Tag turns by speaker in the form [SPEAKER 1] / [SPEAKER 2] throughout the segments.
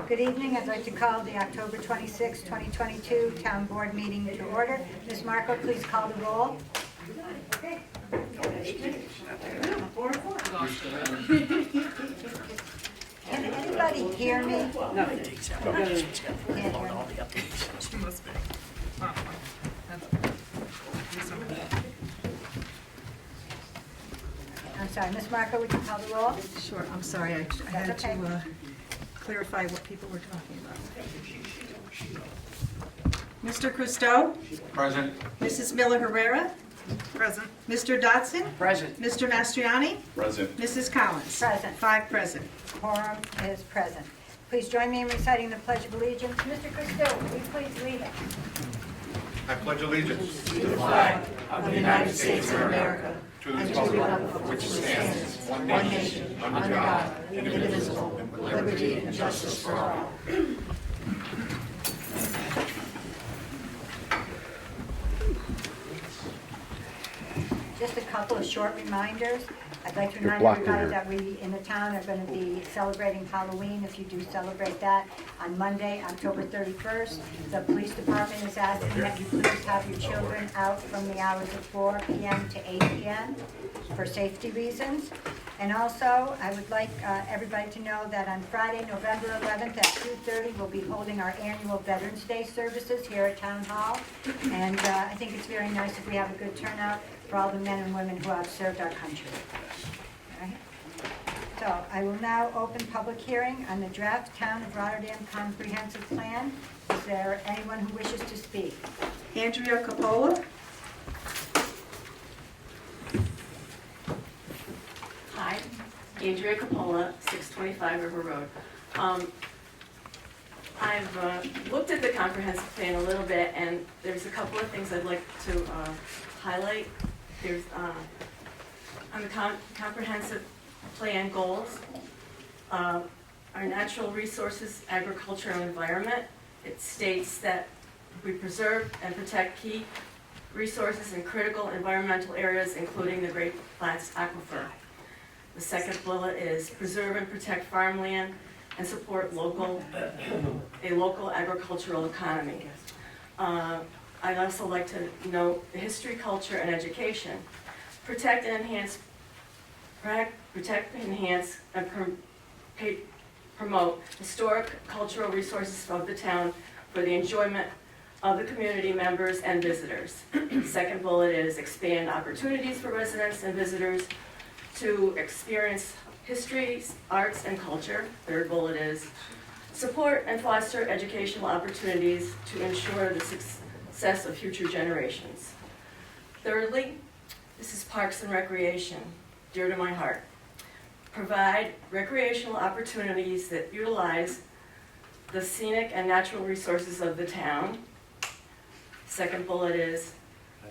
[SPEAKER 1] Good evening. I'd like to call the October 26, 2022 Town Board meeting to order. Ms. Marco, please call the roll. Can anybody hear me?
[SPEAKER 2] No.
[SPEAKER 1] Can't hear me.
[SPEAKER 2] She must be.
[SPEAKER 1] I'm sorry, Ms. Marco, would you call the roll?
[SPEAKER 2] Sure, I'm sorry, I had
[SPEAKER 1] That's okay.
[SPEAKER 2] to clarify what people were talking about. Mr. Christou?
[SPEAKER 3] Present.
[SPEAKER 2] Mrs. Miller Herrera? Present. Mr. Dotson?
[SPEAKER 3] Present.
[SPEAKER 2] Mr. Mastriani?
[SPEAKER 3] Present.
[SPEAKER 2] Mrs. Collins?
[SPEAKER 1] Present.
[SPEAKER 2] 5 present.
[SPEAKER 1] Quorum is present. Please join me in reciting the Pledge of Allegiance. Mr. Christou, will you please lead it?
[SPEAKER 3] I pledge allegiance
[SPEAKER 4] to the flag of the United States of America
[SPEAKER 3] to the
[SPEAKER 4] and to the
[SPEAKER 3] republic
[SPEAKER 4] republic
[SPEAKER 3] for which
[SPEAKER 4] which
[SPEAKER 3] it stands,
[SPEAKER 4] stands,
[SPEAKER 3] one
[SPEAKER 4] one
[SPEAKER 3] nation,
[SPEAKER 4] nation,
[SPEAKER 3] under
[SPEAKER 4] under
[SPEAKER 3] God,
[SPEAKER 4] God,
[SPEAKER 3] indivisible,
[SPEAKER 4] with liberty and justice for all.
[SPEAKER 1] Just a couple of short reminders. I'd like to remind everybody that we in the town are going to be celebrating Halloween, if you do celebrate that, on Monday, October 31st. The police department is asking that you please have your children out from the hours of 4 p.m. to 8 p.m. for safety reasons. And also, I would like everybody to know that on Friday, November 11th at 2:30, we'll be holding our annual Veterans Day services here at Town Hall. And I think it's very nice if we have a good turnout for all the men and women who have served our country. All right. So I will now open public hearing on the draft Town of Rotterdam Comprehensive Plan. Is there anyone who wishes to speak?
[SPEAKER 2] Andrea Capola?
[SPEAKER 4] Hi, Andrea Capola, 625 River Road. I've looked at the comprehensive plan a little bit, and there's a couple of things I'd like to highlight. There's on the comprehensive plan goals, our natural resources, agriculture, and environment. It states that we preserve and protect key resources in critical environmental areas, including the Great Plains Aquifer. The second bullet is preserve and protect farmland and support a local agricultural economy. I'd also like to note the history, culture, and education. Protect, enhance, and promote historic cultural resources of the town for the enjoyment of the community members and visitors. Second bullet is expand opportunities for residents and visitors to experience history, arts, and culture. Third bullet is support and foster educational opportunities to ensure the success of future generations. Thirdly, this is parks and recreation, dear to my heart. Provide recreational opportunities that utilize the scenic and natural resources of the town. Second bullet is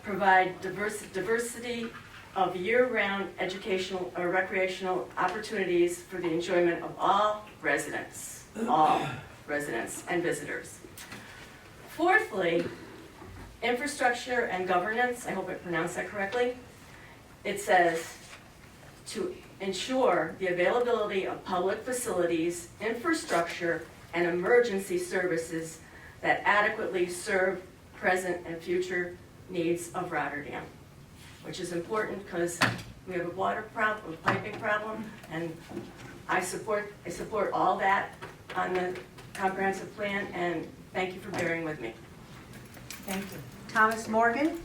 [SPEAKER 4] provide diversity of year-round educational or recreational opportunities for the enjoyment of all residents and visitors. Fourthly, infrastructure and governance, I hope I pronounced that correctly. It says to ensure the availability of public facilities, infrastructure, and emergency services that adequately serve present and future needs of Rotterdam, which is important because we have a water problem, a piping problem, and I support all that on the comprehensive plan, and thank you for bearing with me.
[SPEAKER 2] Thank you. Thomas Morgan?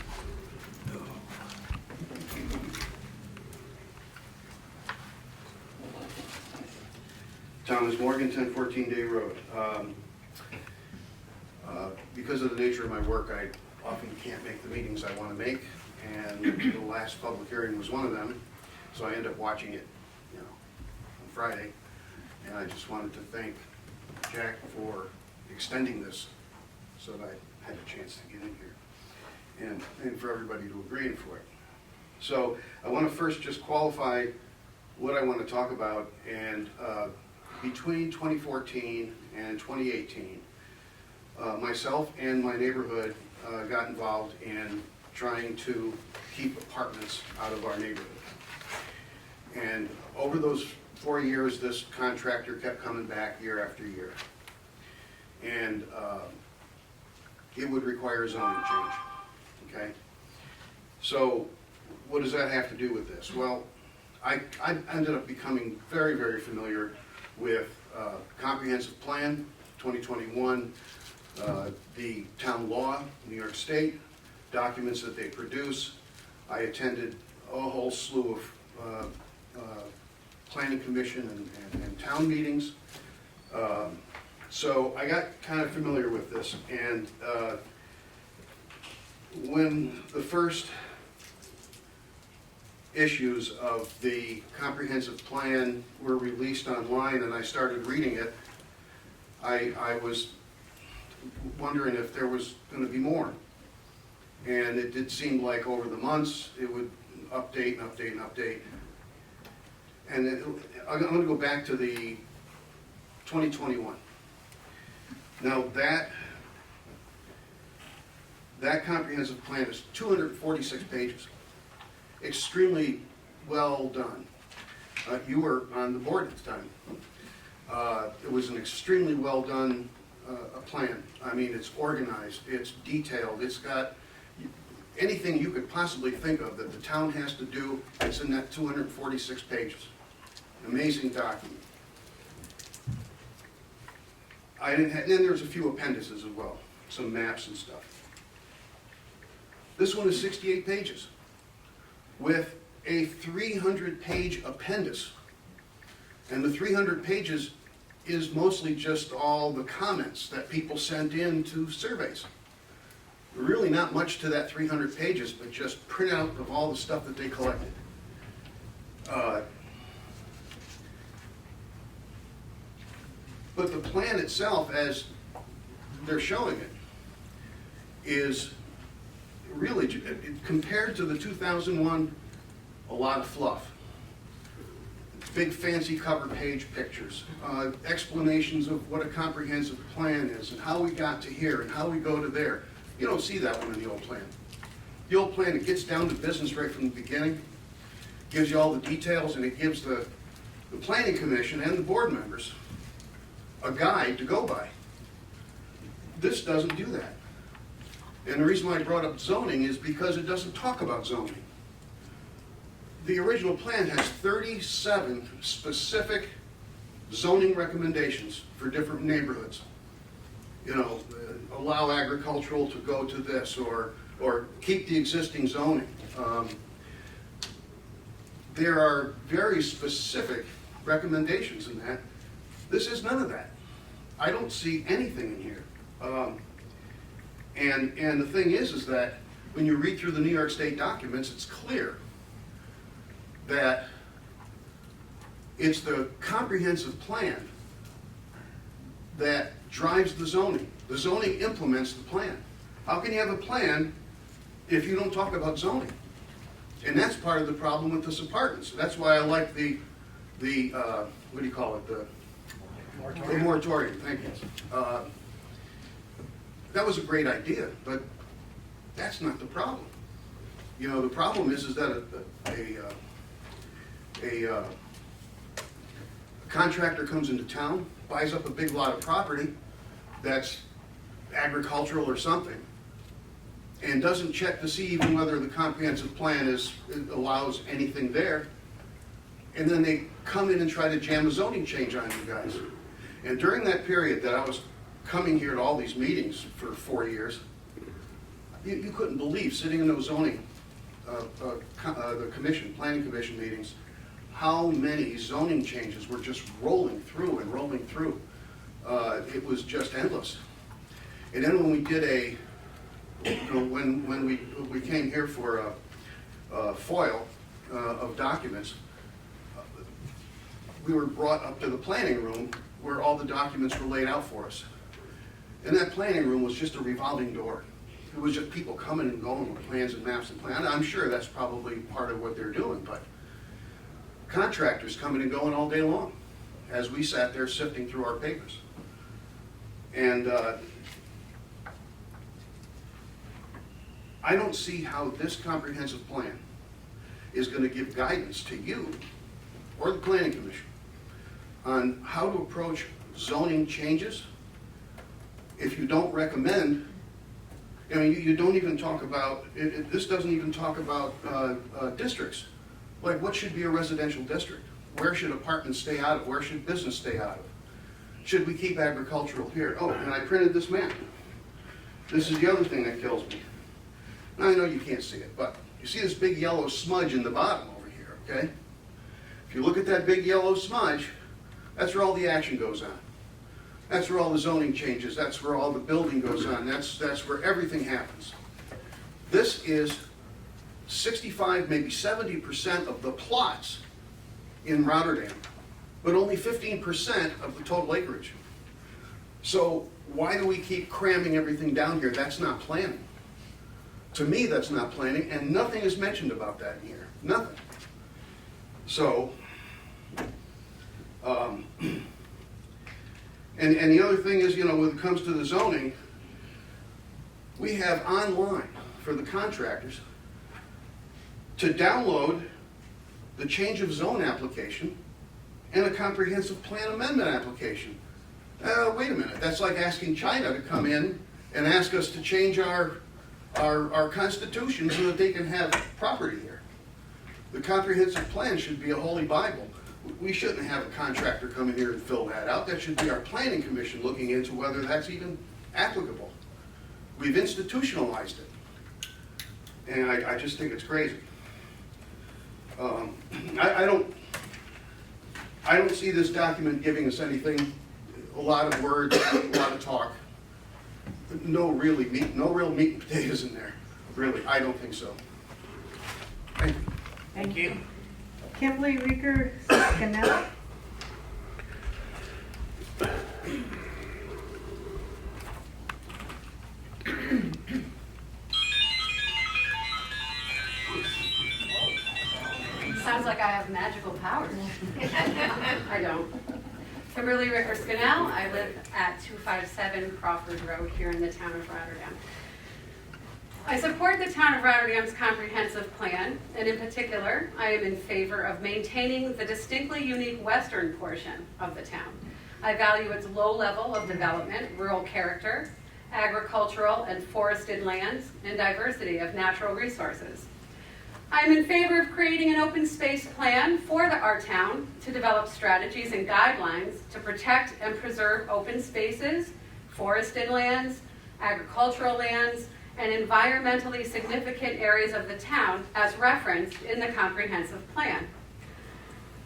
[SPEAKER 5] Thomas Morgan, 1014 Day Road. Because of the nature of my work, I often can't make the meetings I want to make, and the last public hearing was one of them, so I end up watching it, on Friday. And I just wanted to thank Jack for extending this so that I had a chance to get in here, and for everybody to agree for it. So I want to first just qualify what I want to talk about, and between 2014 and 2018, myself and my neighborhood got involved in trying to keep apartments out of our neighborhood. And over those 4 years, this contractor kept coming back year after year. And it would require a zoning change, okay? So what does that have to do with this? Well, I ended up becoming very, very familiar with comprehensive plan, 2021, the town law, New York State, documents that they produce. I attended a whole slew of planning commission and town meetings. So I got kind of familiar with this, and when the first issues of the comprehensive plan were released online and I started reading it, I was wondering if there was going to be more. And it did seem like over the months it would update and update and update. And I'm going to go back to the 2021. Now that comprehensive plan is 246 pages. Extremely well done. You were on the board at the time. It was an extremely well done plan. I mean, it's organized, it's detailed, it's got anything you could possibly think of that the town has to do. It's in that 246 pages. Amazing document. And then there's a few appendices as well, some maps and stuff. This one is 68 pages with a 300-page appendix. And the 300 pages is mostly just all the comments that people sent in to surveys. Really not much to that 300 pages, but just printout of all the stuff that they collected. But the plan itself, as they're showing it, is really, compared to the 2001, a lot of fluff. Big fancy cover page pictures, explanations of what a comprehensive plan is and how we got to here and how we go to there. You don't see that one in the old plan. The old plan, it gets down to business right from the beginning, gives you all the details, and it gives the planning commission and the board members a guide to go by. This doesn't do that. And the reason why I brought up zoning is because it doesn't talk about zoning. The original plan has 37 specific zoning recommendations for different neighborhoods. You know, allow agricultural to go to this, or keep the existing zoning. There are very specific recommendations in that. This is none of that. I don't see anything in here. And the thing is that when you read through the New York State documents, it's clear that it's the comprehensive plan that drives the zoning. The zoning implements the plan. How can you have a plan if you don't talk about zoning? And that's part of the problem with this apartments. That's why I like the what do you call it? The moratorium. Thank you. That was a great idea, but that's not the problem. You know, the problem is that a contractor comes into town, buys up a big lot of property that's agricultural or something, and doesn't check to see even whether the comprehensive plan allows anything there, and then they come in and try to jam a zoning change on you guys. And during that period that I was coming here to all these meetings for 4 years, you couldn't believe, sitting in those zoning, the commission, planning commission meetings, how many zoning changes were just rolling through and rolling through. It was just endless. And then when we did when we came here for a FOIL of documents, we were brought up to the planning room where all the documents were laid out for us. And that planning room was just a revolving door. It was just people coming and going with plans and maps and plans. I'm sure that's probably part of what they're doing, but contractors coming and going all day long as we sat there sifting through our papers. And I don't see how this comprehensive plan is going to give guidance to you or the planning commission on how to approach zoning changes if you don't recommend. I mean, you don't even talk about, this doesn't even talk about districts. Like, what should be a residential district? Where should apartments stay out of? Where should business stay out of? Should we keep agricultural here? Oh, and I printed this map. This is the other thing that kills me. Now, I know you can't see it, but you see this big yellow smudge in the bottom over here, okay? If you look at that big yellow smudge, that's where all the action goes on. That's where all the zoning changes, that's where all the building goes on, that's where everything happens. This is 65, maybe 70% of the plots in Rotterdam, but only 15% of the total acreage. So why do we keep cramming everything down here? That's not planning. To me, that's not planning, and nothing is mentioned about that in here, nothing. So, and the other thing is, you know, when it comes to the zoning, we have online for the contractors to download the change of zone application and a comprehensive plan amendment application. Wait a minute, that's like asking China to come in and ask us to change our constitution so that they can have property here. The comprehensive plan should be a holy Bible. We shouldn't have a contractor come in here and fill that out. That should be our planning commission looking into whether that's even applicable. We've institutionalized it. And I just think it's crazy. I don't see this document giving us anything, a lot of words, a lot of talk. No real meat and potatoes in there. Really, I don't think so. Thank you.
[SPEAKER 2] Thank you.
[SPEAKER 1] Kimberly Rieger, Scannell.
[SPEAKER 6] Sounds like I have magical powers. I don't. Kimberly Ricker Scannell. I live at 257 Crawford Road here in the town of Rotterdam. I support the town of Rotterdam's comprehensive plan, and in particular, I am in favor of maintaining the distinctly unique western portion of the town. I value its low level of development, rural character, agricultural and forested lands, and diversity of natural resources. I am in favor of creating an open space plan for our town to develop strategies and guidelines to protect and preserve open spaces, forested lands, agricultural lands, and environmentally significant areas of the town as referenced in the comprehensive plan.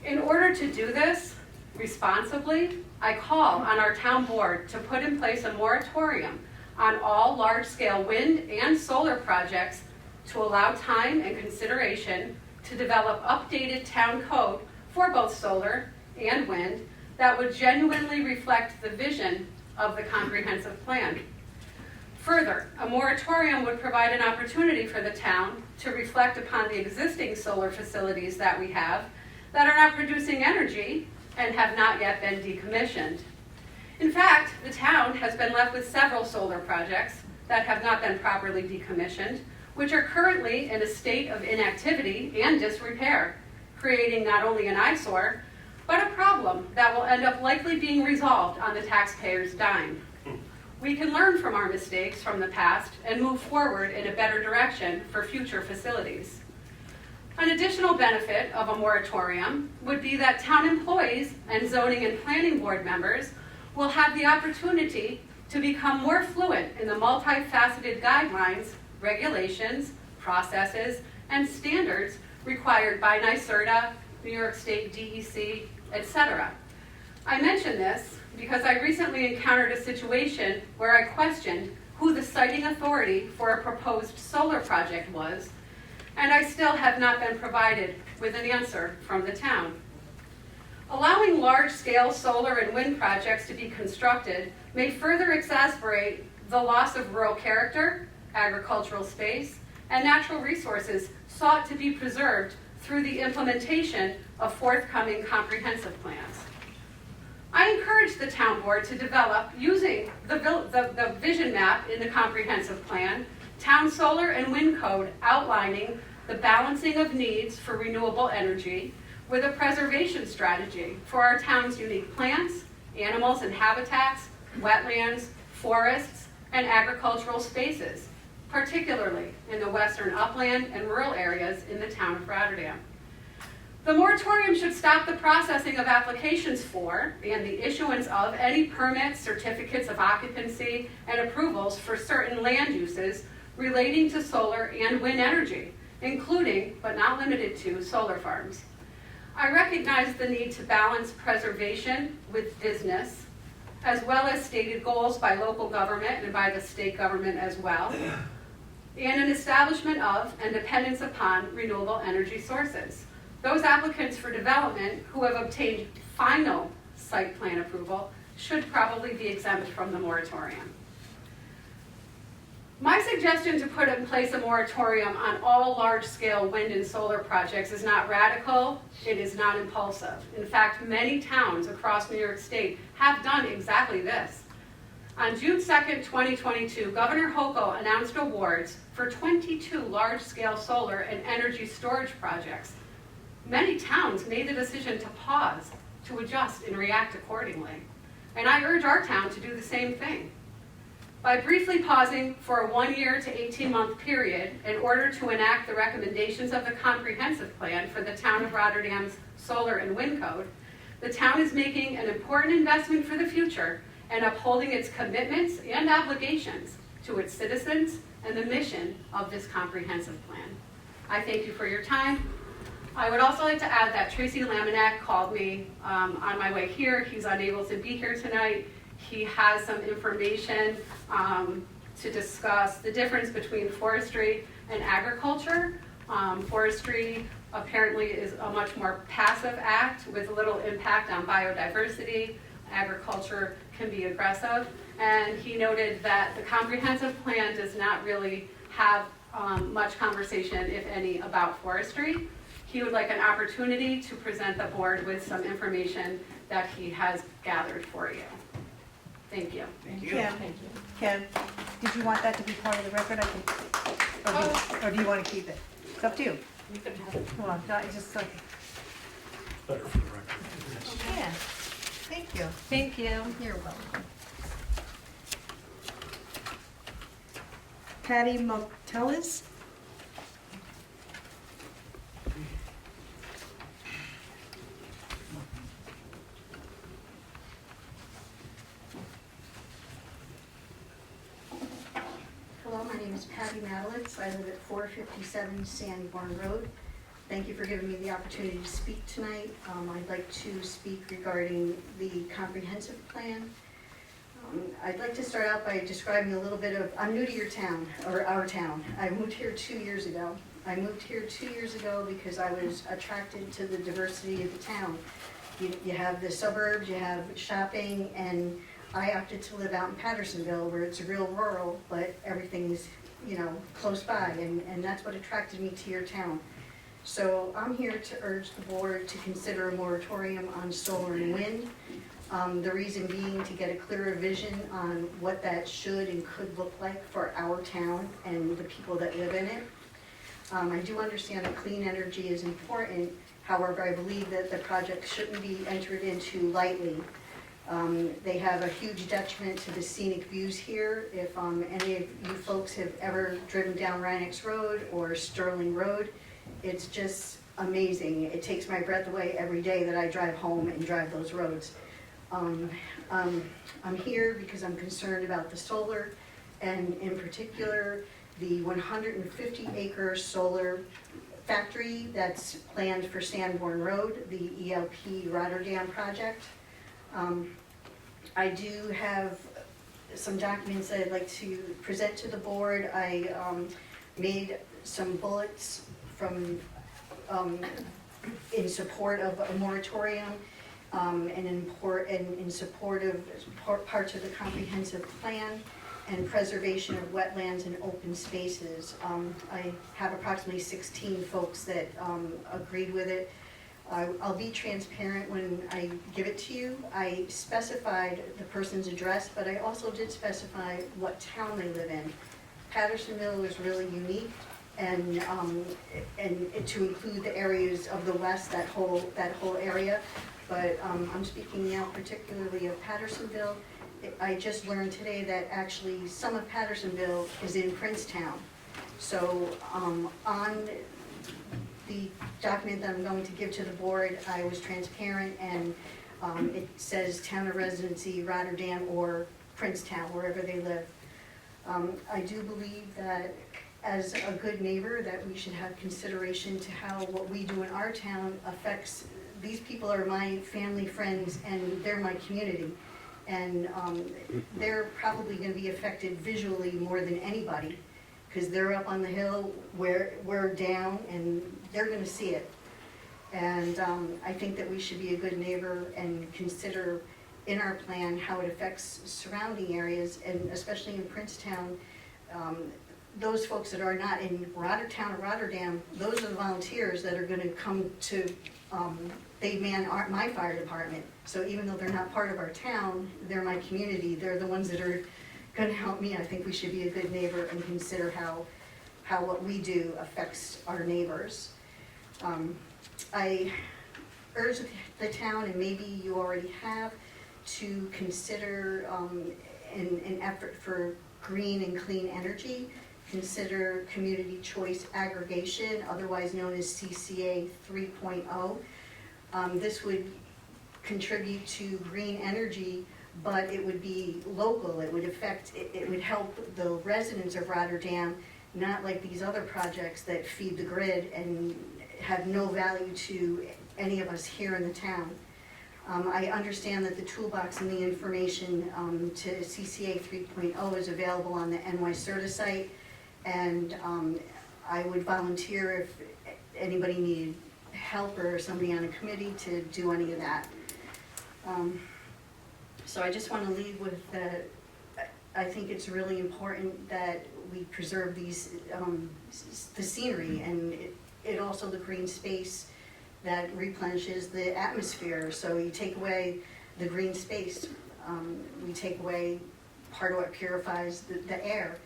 [SPEAKER 6] In order to do this responsibly, I call on our town board to put in place a moratorium on all large-scale wind and solar projects to allow time and consideration to develop updated town code for both solar and wind that would genuinely reflect the vision of the comprehensive plan. Further, a moratorium would provide an opportunity for the town to reflect upon the existing solar facilities that we have that are not producing energy and have not yet been decommissioned. In fact, the town has been left with several solar projects that have not been properly decommissioned, which are currently in a state of inactivity and disrepair, creating not only an eyesore, but a problem that will end up likely being resolved on the taxpayer's dime. We can learn from our mistakes from the past and move forward in a better direction for future facilities. An additional benefit of a moratorium would be that town employees and zoning and planning board members will have the opportunity to become more fluent in the multifaceted guidelines, regulations, processes, and standards required by NYSERDA, New York State DEC, etc. I mention this because I recently encountered a situation where I questioned who the siting authority for a proposed solar project was, and I still have not been provided with an answer from the town. Allowing large-scale solar and wind projects to be constructed may further exacerbate the loss of rural character, agricultural space, and natural resources sought to be preserved through the implementation of forthcoming comprehensive plans. I encourage the town board to develop, using the vision map in the comprehensive plan, town solar and wind code outlining the balancing of needs for renewable energy with a preservation strategy for our town's unique plants, animals and habitats, wetlands, forests, and agricultural spaces, particularly in the western upland and rural areas in the town of Rotterdam. The moratorium should stop the processing of applications for and the issuance of any permits, certificates of occupancy, and approvals for certain land uses relating to solar and wind energy, including, but not limited to, solar farms. I recognize the need to balance preservation with business, as well as stated goals by local government and by the state government as well, and an establishment of and dependence upon renewable energy sources. Those applicants for development who have obtained final site plan approval should probably be exempt from the moratorium. My suggestion to put in place a moratorium on all large-scale wind and solar projects is not radical, it is not impulsive. In fact, many towns across New York State have done exactly this. On June 2nd, 2022, Governor Hochul announced awards for 22 large-scale solar and energy storage projects. Many towns made the decision to pause, to adjust and react accordingly. And I urge our town to do the same thing. By briefly pausing for a 1-year to 18-month period in order to enact the recommendations of the comprehensive plan for the town of Rotterdam's solar and wind code, the town is making an important investment for the future and upholding its commitments and obligations to its citizens and the mission of this comprehensive plan. I thank you for your time. I would also like to add that Tracy Laminack called me on my way here. He's unable to be here tonight. He has some information to discuss the difference between forestry and agriculture. Forestry apparently is a much more passive act with little impact on biodiversity. Agriculture can be aggressive. And he noted that the comprehensive plan does not really have much conversation, if any, about forestry. He would like an opportunity to present the board with some information that he has gathered for you. Thank you.
[SPEAKER 2] Kim, did you want that to be part of the record? Or do you want to keep it? It's up to you.
[SPEAKER 4] You can have it.
[SPEAKER 2] Come on, just like.
[SPEAKER 3] Better for the record.
[SPEAKER 2] Yeah. Thank you.
[SPEAKER 6] Thank you.
[SPEAKER 2] You're welcome. Patty Motelis?
[SPEAKER 7] Hello, my name is Patty Madalitz. I live at 457 Sanborn Road. Thank you for giving me the opportunity to speak tonight. I'd like to speak regarding the comprehensive plan. I'd like to start out by describing a little bit of, I'm new to your town, or our town. I moved here 2 years ago. I moved here 2 years ago because I was attracted to the diversity of the town. You have the suburbs, you have shopping, and I opted to live out in Pattersonville where it's real rural, but everything's, close by, and that's what attracted me to your town. So I'm here to urge the board to consider a moratorium on solar and wind. The reason being to get a clearer vision on what that should and could look like for our town and the people that live in it. I do understand that clean energy is important. However, I believe that the project shouldn't be entered into lightly. They have a huge detriment to the scenic views here. If any of you folks have ever driven down Rhinex Road or Sterling Road, it's just amazing. It takes my breath away every day that I drive home and drive those roads. I'm here because I'm concerned about the solar, and in particular, the 150-acre solar factory that's planned for Sanborn Road, the ELP Rotterdam project. I do have some documents that I'd like to present to the board. I made some bullets from in support of a moratorium and in support of parts of the comprehensive plan and preservation of wetlands and open spaces. I have approximately 16 folks that agreed with it. I'll be transparent when I give it to you. I specified the person's address, but I also did specify what town they live in. Pattersonville is really unique. and to include the areas of the west, that whole area. But I'm speaking now particularly of Pattersonville. I just learned today that actually some of Pattersonville is in Princetown. So on the document that I'm going to give to the board, I was transparent, and it says town of residency, Rotterdam or Princetown, wherever they live. I do believe that as a good neighbor that we should have consideration to how what we do in our town affects, these people are my family, friends, and they're my community. And they're probably gonna be affected visually more than anybody, because they're up on the hill, we're down, and they're gonna see it. And I think that we should be a good neighbor and consider in our plan how it affects surrounding areas, and especially in Princetown. Those folks that are not in Rotterdam, those are the volunteers that are gonna come to, they man my fire department. So even though they're not part of our town, they're my community, they're the ones that are gonna help me. I think we should be a good neighbor and consider how what we do affects our neighbors. I urge the town, and maybe you already have, to consider an effort for green and clean energy. Consider community choice aggregation, otherwise known as CCA 3.0. This would contribute to green energy, but it would be local. It would help the residents of Rotterdam, not like these other projects that feed the grid and have no value to any of us here in the town. I understand that the toolbox and the information to CCA 3.0 is available on the NY Certa site, and I would volunteer if anybody needed help or somebody on a committee to do any of that. So I just want to leave with I think it's really important that we preserve these, the scenery, and it also the green space that replenishes the atmosphere. So you take away the green space, we take away part of what purifies the air.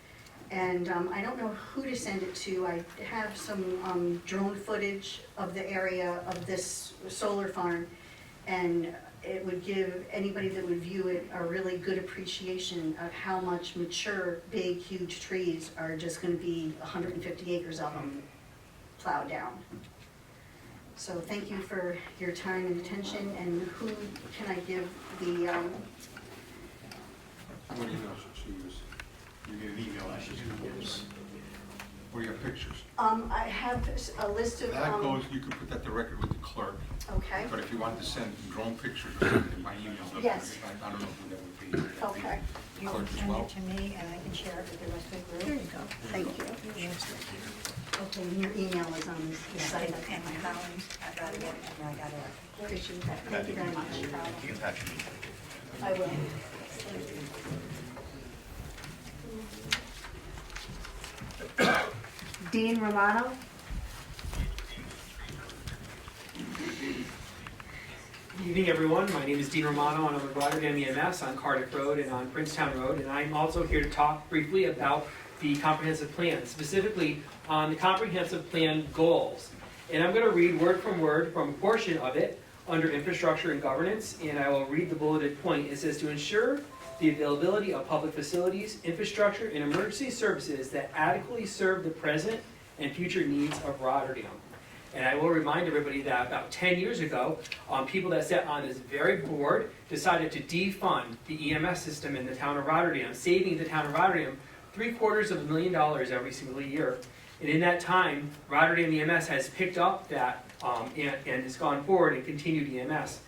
[SPEAKER 7] And I don't know who to send it to. I have some drone footage of the area of this solar farm, and it would give anybody that would view it a really good appreciation of how much mature, big, huge trees are just going to be 150 acres of them plowed down. So thank you for your time and attention. And who can I give the?
[SPEAKER 8] What email should she use? You need an email that she use. Or your pictures.
[SPEAKER 7] I have a list of.
[SPEAKER 8] That goes, you can put that to record with the clerk.
[SPEAKER 7] Okay.
[SPEAKER 8] But if you wanted to send drone pictures or something by email,
[SPEAKER 7] Yes.
[SPEAKER 8] I don't know who that would be.
[SPEAKER 7] Okay.
[SPEAKER 1] You
[SPEAKER 8] Clerk
[SPEAKER 1] can
[SPEAKER 8] as
[SPEAKER 1] send
[SPEAKER 8] well.
[SPEAKER 1] it to me, and I can share it with the rest of the group.
[SPEAKER 7] There you go. Thank you. Okay, and your email is on the site.
[SPEAKER 1] And my colleagues, I've got it, and I got it.
[SPEAKER 7] Appreciate that. Thank you very much.
[SPEAKER 9] You can attach it.
[SPEAKER 7] I will.
[SPEAKER 2] Dean Romano?
[SPEAKER 10] Good evening, everyone. My name is Dean Romano, and I'm with Rotterdam EMS on Cardiff Road and on Princetown Road, and I'm also here to talk briefly about the comprehensive plan, specifically on the comprehensive plan goals. And I'm going to read word from a portion of it under infrastructure and governance, and I will read the bulleted point. It says, to ensure the availability of public facilities, infrastructure, and emergency services that adequately serve the present and future needs of Rotterdam. And I will remind everybody that about 10 years ago, people that sat on this very board decided to defund the EMS system in the town of Rotterdam, saving the town of Rotterdam $750,000 every single year. And in that time, Rotterdam EMS has picked up that and has gone forward and continued EMS.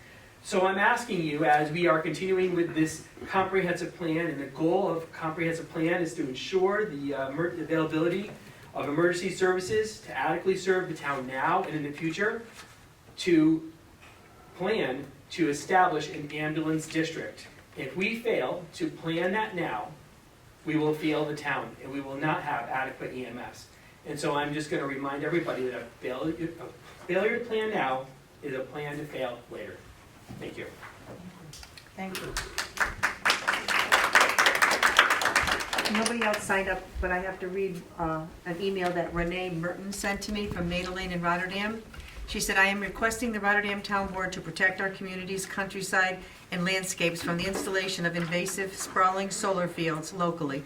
[SPEAKER 10] So I'm asking you, as we are continuing with this comprehensive plan, and the goal of comprehensive plan is to ensure the availability of emergency services to adequately serve the town now and in the future, to plan to establish an ambulance district. If we fail to plan that now, we will fail the town and we will not have adequate EMS. And so I'm just going to remind everybody that a failure to plan now is a plan to fail later. Thank you.
[SPEAKER 2] Thank you. nobody else signed up, but I have to read an email that Renee Merton sent to me from Maida Lane in Rotterdam. She said, I am requesting the Rotterdam Town Board to protect our community's countryside and landscapes from the installation of invasive sprawling solar fields locally.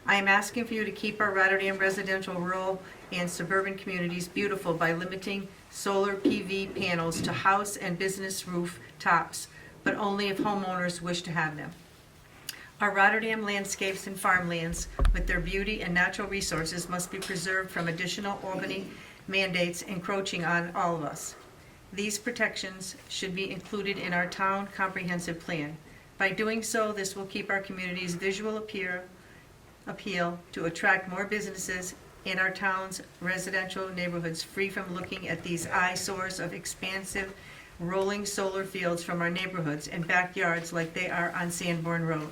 [SPEAKER 2] I am asking for you to keep our Rotterdam residential, rural, and suburban communities beautiful by limiting solar PV panels to house and business roof tops, but only if homeowners wish to have them. Our Rotterdam landscapes and farmlands, with their beauty and natural resources, must be preserved from additional Albany mandates encroaching on all of us. These protections should be included in our town comprehensive plan. By doing so, this will keep our community's visual appeal to attract more businesses in our town's residential neighborhoods free from looking at these eyesores of expansive rolling solar fields from our neighborhoods and backyards like they are on Sanborn Road.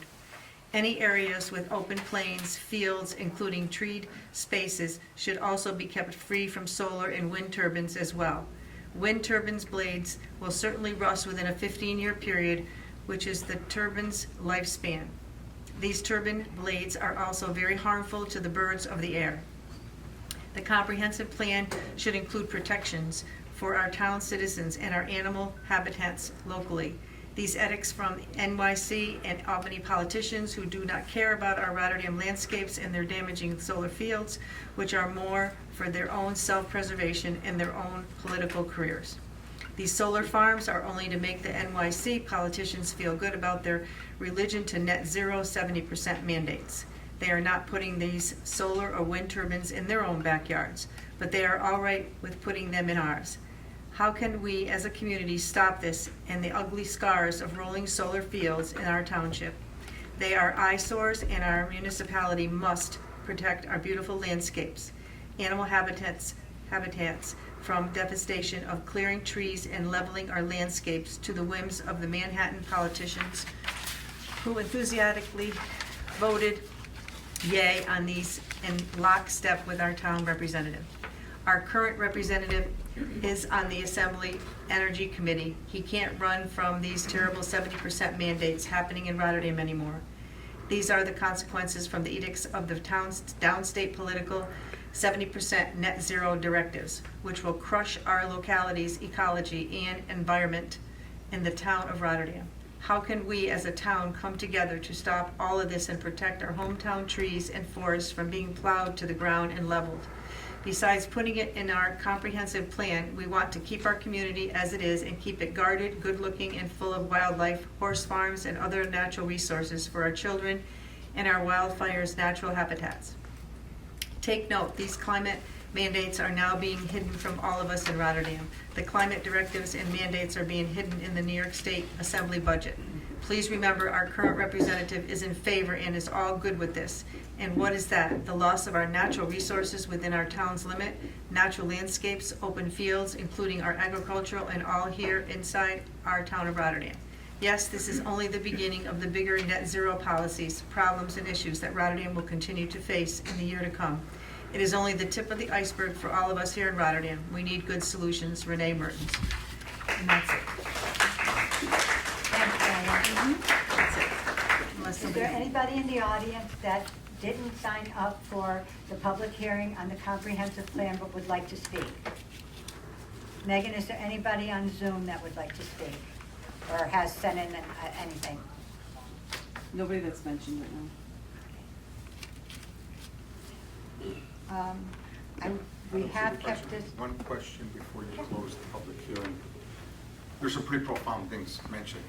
[SPEAKER 2] Any areas with open plains, fields, including treed spaces, should also be kept free from solar and wind turbines as well. Wind turbines' blades will certainly rust within a 15-year period, which is the turbine's lifespan. These turbine blades are also very harmful to the birds of the air. The comprehensive plan should include protections for our town citizens and our animal habitats locally. These edicts from NYC and Albany politicians who do not care about our Rotterdam landscapes and their damaging solar fields, which are more for their own self-preservation and their own political careers. These solar farms are only to make the NYC politicians feel good about their religion to net zero 70% mandates. They are not putting these solar or wind turbines in their own backyards, but they are all right with putting them in ours. How can we as a community stop this and the ugly scars of rolling solar fields in our township? They are eyesores, and our municipality must protect our beautiful landscapes, animal habitats from devastation of clearing trees and leveling our landscapes to the whims of the Manhattan politicians who enthusiastically voted yay on these in lockstep with our town representative. Our current representative is on the Assembly Energy Committee. He can't run from these terrible 70% mandates happening in Rotterdam anymore. These are the consequences from the edicts of the town's downstate political 70% net zero directives, which will crush our locality's ecology and environment in the town of Rotterdam. How can we as a town come together to stop all of this and protect our hometown trees and forests from being plowed to the ground and leveled? Besides putting it in our comprehensive plan, we want to keep our community as it is and keep it guarded, good-looking, and full of wildlife, horse farms, and other natural resources for our children and our wildfire's natural habitats. Take note, these climate mandates are now being hidden from all of us in Rotterdam. The climate directives and mandates are being hidden in the New York State Assembly budget. Please remember, our current representative is in favor and is all good with this. And what is that? The loss of our natural resources within our town's limit, natural landscapes, open fields, including our agricultural, and all here inside our town of Rotterdam. Yes, this is only the beginning of the bigger net zero policies, problems, and issues that Rotterdam will continue to face in the year to come. It is only the tip of the iceberg for all of us here in Rotterdam. We need good solutions. Renee Mertens. And that's it.
[SPEAKER 1] Thanks, Diane.
[SPEAKER 2] That's it. Unless
[SPEAKER 1] Is there
[SPEAKER 2] somebody-
[SPEAKER 1] anybody in the audience that didn't sign up for the public hearing on the comprehensive plan but would like to speak? Megan, is there anybody on Zoom that would like to speak or has sent in anything?
[SPEAKER 2] Nobody that's mentioned it now.
[SPEAKER 1] We have kept this,
[SPEAKER 8] One question before you close the public hearing. There's some pretty profound things mentioned.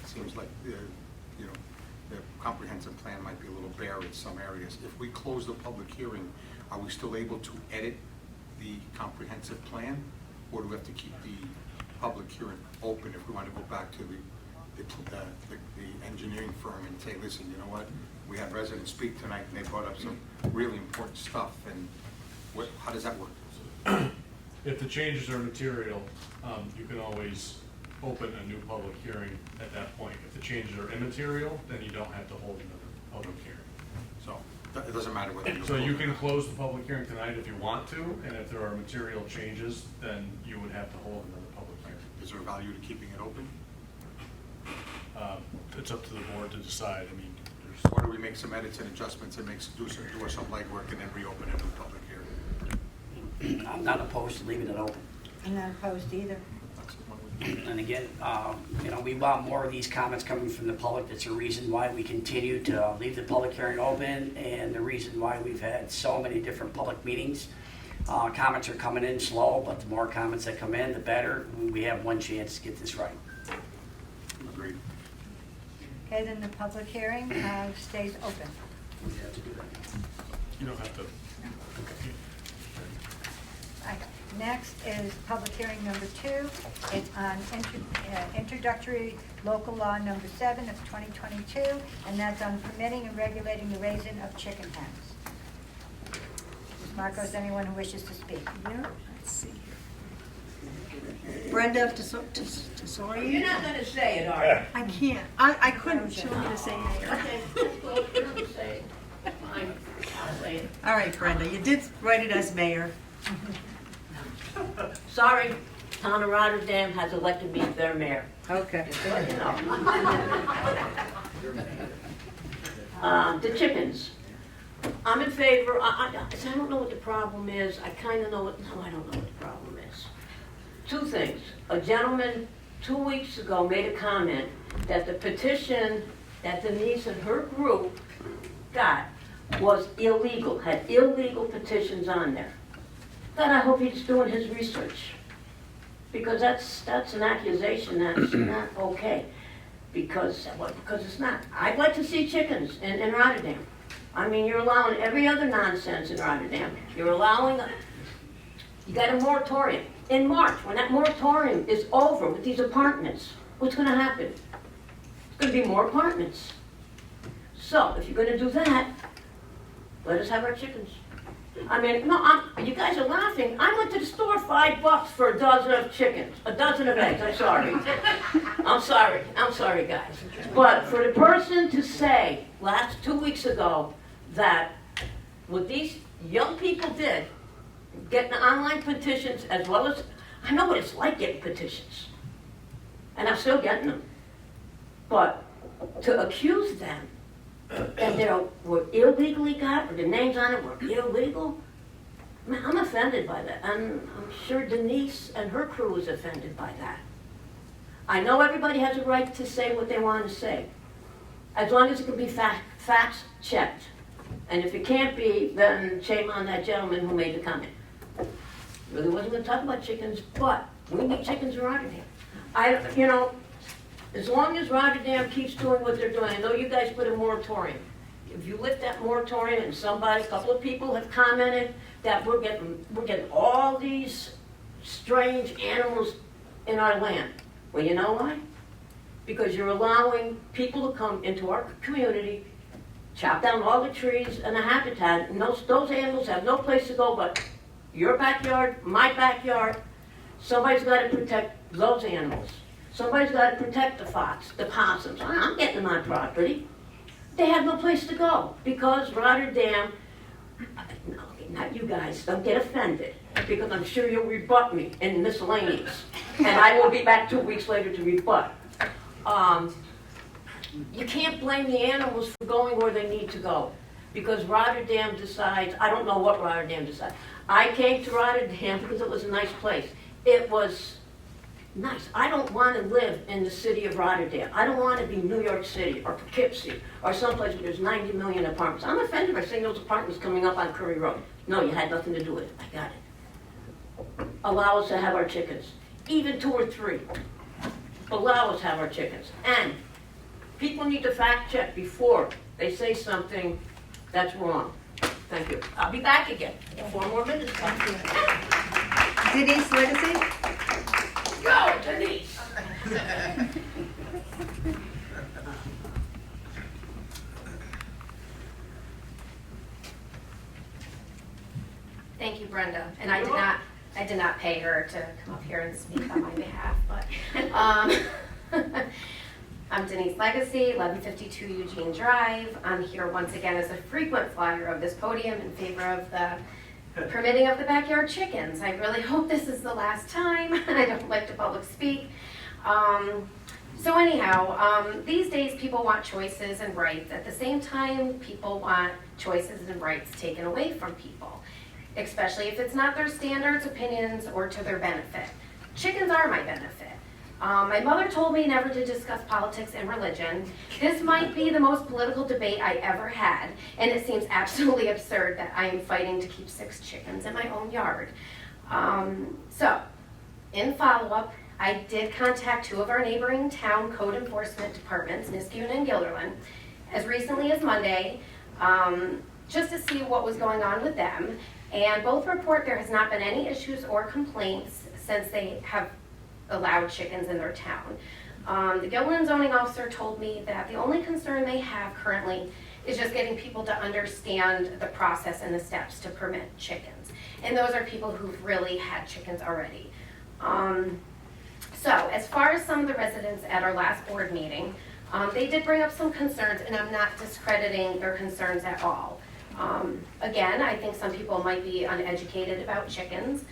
[SPEAKER 8] It seems like the comprehensive plan might be a little bare in some areas. If we close the public hearing, are we still able to edit the comprehensive plan? Or do we have to keep the public hearing open if we want to go back to the engineering firm and say, listen, you know what? We had residents speak tonight and they brought up some really important stuff, and how does that work?
[SPEAKER 3] If the changes are material, you can always open a new public hearing at that point. If the changes are immaterial, then you don't have to hold another public hearing.
[SPEAKER 8] So it doesn't matter whether
[SPEAKER 3] So you can close the public hearing tonight if you want to, and if there are material changes, then you would have to hold another public hearing.
[SPEAKER 8] Is there value to keeping it open?
[SPEAKER 3] It's up to the board to decide. I mean,
[SPEAKER 8] Or do we make some edits and adjustments and do some legwork and then reopen a new public hearing?
[SPEAKER 9] I'm not opposed to leaving it open.
[SPEAKER 1] I'm not opposed either.
[SPEAKER 8] That's what we-
[SPEAKER 9] And again, we want more of these comments coming from the public. That's a reason why we continue to leave the public hearing open, and the reason why we've had so many different public meetings. Comments are coming in slow, but the more comments that come in, the better. We have one chance to get this right.
[SPEAKER 8] Agreed.
[SPEAKER 1] Okay, then the public hearing stays open.
[SPEAKER 9] We have to do that.
[SPEAKER 3] You don't have to.
[SPEAKER 1] Right. Next is public hearing number 2. It's on introductory local law number 7 of 2022, and that's on permitting and regulating the raising of chicken hens. Ms. Marcos, anyone who wishes to speak?
[SPEAKER 2] Yeah, let's see here. Brenda Tesori?
[SPEAKER 11] You're not gonna say it, are you?
[SPEAKER 2] I can't. I couldn't. She wanted me to say mayor.
[SPEAKER 11] Okay, well, you're gonna say it. Fine, I'll say it.
[SPEAKER 2] All right, Brenda, you did write it as mayor.
[SPEAKER 11] Sorry, Town of Rotterdam has elected me their mayor.
[SPEAKER 2] Okay.
[SPEAKER 11] Just to let you know. The chickens. I'm in favor, I don't know what the problem is, I kinda know what, no, I don't know what the problem is. Two things, a gentleman 2 weeks ago made a comment that the petition that Denise and her group got was illegal, had illegal petitions on there. God, I hope he's doing his research, because that's an accusation that's not okay, because it's not. I'd like to see chickens in Rotterdam. I mean, you're allowing every other nonsense in Rotterdam. You're allowing, you got a moratorium. In March, when that moratorium is over with these apartments, what's gonna happen? It's gonna be more apartments. So, if you're gonna do that, let us have our chickens. I mean, no, you guys are laughing. I went to the store, $5 for a dozen of chickens, a dozen of eggs, I'm sorry. I'm sorry, guys. But for the person to say, 2 weeks ago, that what these young people did, getting online petitions as well as, I know what it's like getting petitions. And I'm still getting them. But to accuse them that they were illegally got, or the names on it were illegal, man, I'm offended by that. And I'm sure Denise and her crew is offended by that. I know everybody has a right to say what they want to say, as long as it can be facts checked. And if it can't be, then shame on that gentleman who made the comment. Really wasn't going to talk about chickens, but we need chickens in Rotterdam. As long as Rotterdam keeps doing what they're doing, I know you guys put a moratorium. If you lift that moratorium and a couple of people have commented that we're getting all these strange animals in our land. Well, you know why? Because you're allowing people to come into our community, chop down all the trees and the habitat, and those animals have no place to go but your backyard, my backyard. Somebody's got to protect those animals. Somebody's got to protect the fox, the possums. I'm getting them on property. They have no place to go because Rotterdam, not you guys, don't get offended, because I'm sure you'll rebut me in miscellaneous. And I will be back 2 weeks later to rebut. You can't blame the animals for going where they need to go, because Rotterdam decides, I don't know what Rotterdam decides. I came to Rotterdam because it was a nice place. It was nice. I don't want to live in the city of Rotterdam. I don't want to be New York City or Poughkeepsie or someplace where there's 90 million apartments. I'm offended by seeing those apartments coming up on Curry Road. No, you had nothing to do with it. I got it. Allow us to have our chickens, even 2 or 3. Allow us to have our chickens. And people need to fact check before they say something that's wrong. Thank you. I'll be back again. 4 more minutes.
[SPEAKER 2] Denise Legacy?
[SPEAKER 11] Go, Denise!
[SPEAKER 6] Thank you, Brenda. And I did not pay her to come up here and speak on my behalf, but I'm Denise Legacy, 1152 Eugene Drive. I'm here once again as a frequent flyer of this podium in favor of the permitting of the backyard chickens. I really hope this is the last time. I don't like to public speak. So anyhow, these days people want choices and rights. At the same time, people want choices and rights taken away from people, especially if it's not their standards, opinions, or to their benefit. Chickens are my benefit. My mother told me never to discuss politics and religion. This might be the most political debate I ever had, and it seems absolutely absurd that I am fighting to keep 6 chickens in my own yard. So, in follow-up, I did contact 2 of our neighboring town code enforcement departments, Niskayuna and Guilderland, as recently as Monday, just to see what was going on with them. And both report there has not been any issues or complaints since they have allowed chickens in their town. The Guilderland zoning officer told me that the only concern they have currently is just getting people to understand the process and the steps to permit chickens. And those are people who've really had chickens already. So as far as some of the residents at our last board meeting, they did bring up some concerns, and I'm not discrediting their concerns at all. Again, I think some people might be uneducated about chickens.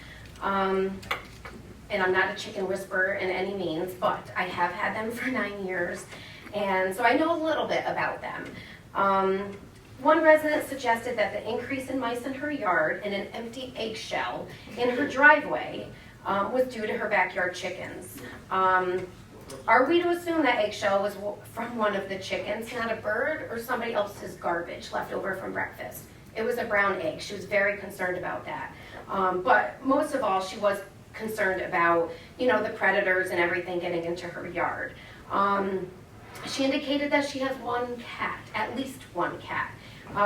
[SPEAKER 6] And I'm not a chicken whisperer in any means, but I have had them for 9 years, and so I know a little bit about them. One resident suggested that the increase in mice in her yard and an empty eggshell in her driveway was due to her backyard chickens. Are we to assume that eggshell was from one of the chickens, not a bird, or somebody else's garbage left over from breakfast? It was a brown egg. She was very concerned about that. But most of all, she was concerned about, you know, the predators and everything getting into her yard. She indicated that she has 1 cat, at least 1 cat.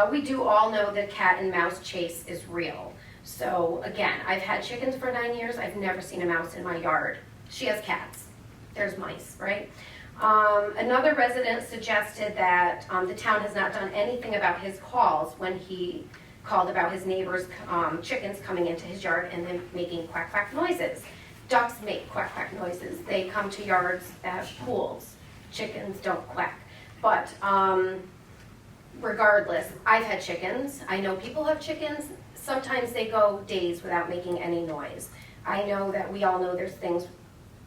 [SPEAKER 6] We do all know that cat and mouse chase is real. So again, I've had chickens for 9 years. I've never seen a mouse in my yard. She has cats. There's mice, right? Another resident suggested that the town has not done anything about his calls when he called about his neighbor's chickens coming into his yard and then making quack quack noises. Ducks make quack quack noises. They come to yards that have pools. Chickens don't quack. But regardless, I've had chickens. I know people have chickens. Sometimes they go days without making any noise. I know that we all know there's things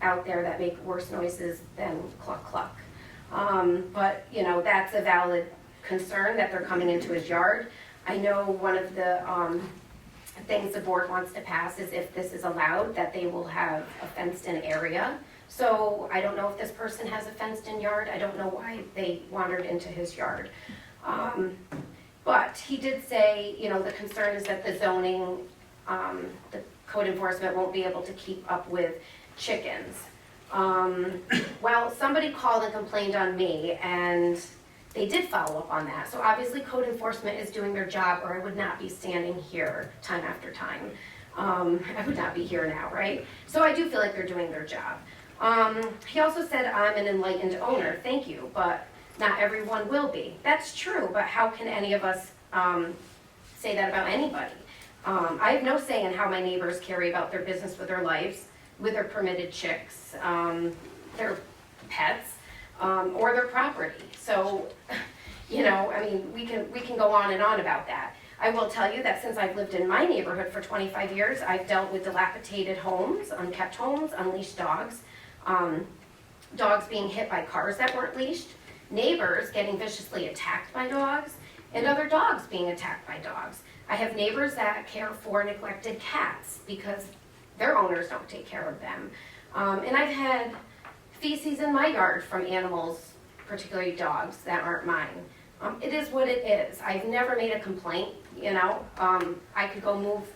[SPEAKER 6] out there that make worse noises than cluck cluck. But you know, that's a valid concern that they're coming into his yard. I know one of the things the board wants to pass is if this is allowed, that they will have a fenced-in area. So I don't know if this person has a fenced-in yard. I don't know why they wandered into his yard. But he did say, you know, the concern is that the zoning, the code enforcement won't be able to keep up with chickens. Well, somebody called and complained on me, and they did follow up on that. So obviously code enforcement is doing their job, or I would not be standing here time after time. I would not be here now, right? So I do feel like they're doing their job. He also said, I'm an enlightened owner, thank you, but not everyone will be. That's true, but how can any of us say that about anybody? I have no say in how my neighbors carry about their business with their lives, with their permitted chicks, their pets, or their property. So, you know, I mean, we can go on and on about that. I will tell you that since I've lived in my neighborhood for 25 years, I've dealt with dilapidated homes, unkept homes, unleashed dogs, dogs being hit by cars that weren't leashed, neighbors getting viciously attacked by dogs, and other dogs being attacked by dogs. I have neighbors that care for neglected cats because their owners don't take care of them. And I've had feces in my yard from animals, particularly dogs, that aren't mine. It is what it is. I've never made a complaint, you know. I could go move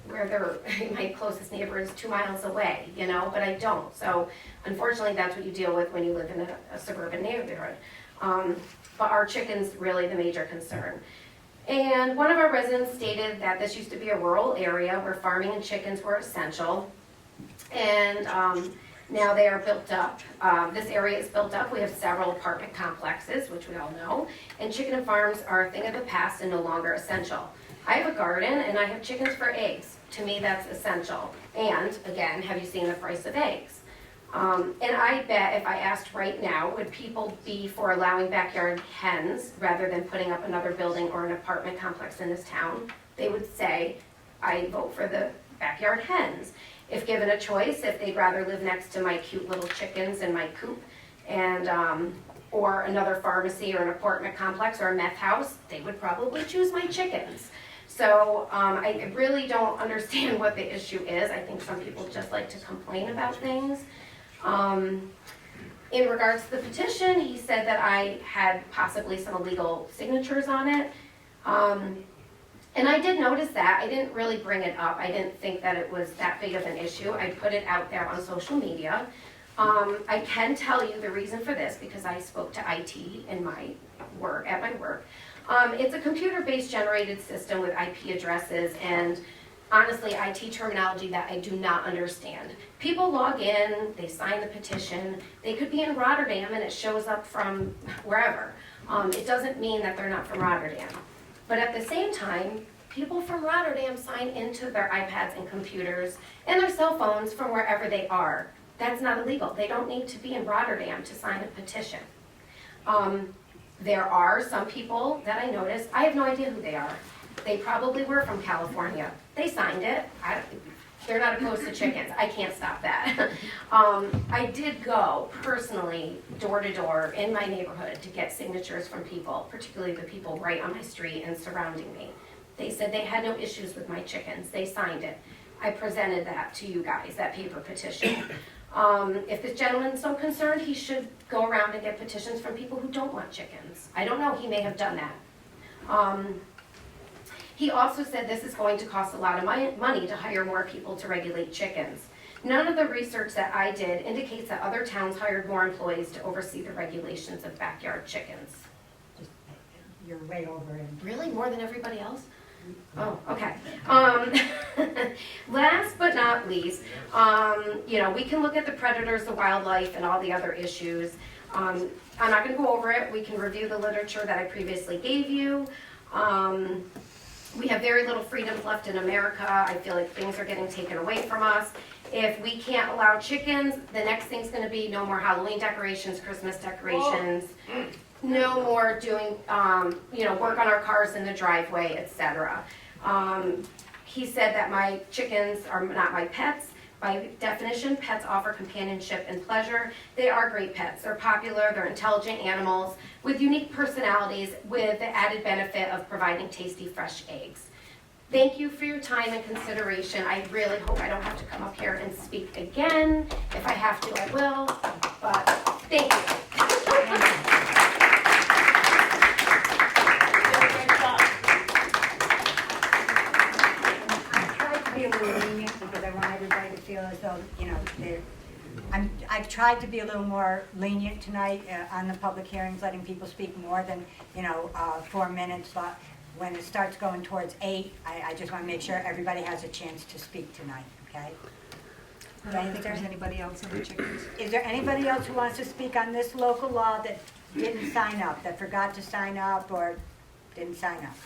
[SPEAKER 6] where my closest neighbor is 2 miles away, you know, but I don't. So unfortunately, that's what you deal with when you live in a suburban neighborhood. But our chicken's really the major concern. And one of our residents stated that this used to be a rural area where farming and chickens were essential. And now they are built up. This area is built up. We have several apartment complexes, which we all know. And chicken and farms are a thing of the past and no longer essential. I have a garden and I have chickens for eggs. To me, that's essential. And again, have you seen the price of eggs? And I bet if I asked right now, would people be for allowing backyard hens rather than putting up another building or an apartment complex in this town? They would say, I vote for the backyard hens. If given a choice, if they'd rather live next to my cute little chickens in my coop
[SPEAKER 12] and, or another pharmacy or an apartment complex or a meth house, they would probably choose my chickens. So I really don't understand what the issue is. I think some people just like to complain about things. In regards to the petition, he said that I had possibly some illegal signatures on it. And I did notice that. I didn't really bring it up. I didn't think that it was that big of an issue. I put it out there on social media. I can tell you the reason for this because I spoke to IT in my work, at my work. It's a computer-based generated system with IP addresses and honestly IT terminology that I do not understand. People log in, they sign the petition, they could be in Rotterdam and it shows up from wherever. It doesn't mean that they're not from Rotterdam. But at the same time, people from Rotterdam sign into their iPads and computers and their cell phones from wherever they are. That's not illegal. They don't need to be in Rotterdam to sign a petition. There are some people that I noticed, I have no idea who they are. They probably were from California. They signed it. They're not opposed to chickens. I can't stop that. I did go personally door to door in my neighborhood to get signatures from people, particularly the people right on my street and surrounding me. They said they had no issues with my chickens. They signed it. I presented that to you guys, that paper petition. If this gentleman's so concerned, he should go around and get petitions from people who don't want chickens. I don't know, he may have done that. He also said this is going to cost a lot of money to hire more people to regulate chickens. None of the research that I did indicates that other towns hired more employees to oversee the regulations of backyard chickens.
[SPEAKER 1] You're way over it.
[SPEAKER 12] Really? More than everybody else? Oh, okay. Last but not least, we can look at the predators, the wildlife, and all the other issues. I'm not going to go over it. We can review the literature that I previously gave you. We have very little freedoms left in America. I feel like things are getting taken away from us. If we can't allow chickens, the next thing's going to be no more Halloween decorations, Christmas decorations. No more doing, work on our cars in the driveway, etc. He said that my chickens are not my pets. By definition, pets offer companionship and pleasure. They are great pets. They're popular, they're intelligent animals with unique personalities with the added benefit of providing tasty, fresh eggs. Thank you for your time and consideration. I really hope I don't have to come up here and speak again. If I have to, I will, but thank you.
[SPEAKER 1] Be a little lenient because I want everybody to feel as though, I've tried to be a little more lenient tonight on the public hearings, letting people speak more than, 4 minutes. But when it starts going towards 8, I just want to make sure everybody has a chance to speak tonight, okay?
[SPEAKER 2] I don't think there's anybody else on the chickens.
[SPEAKER 1] Is there anybody else who wants to speak on this local law that didn't sign up, that forgot to sign up or didn't sign up?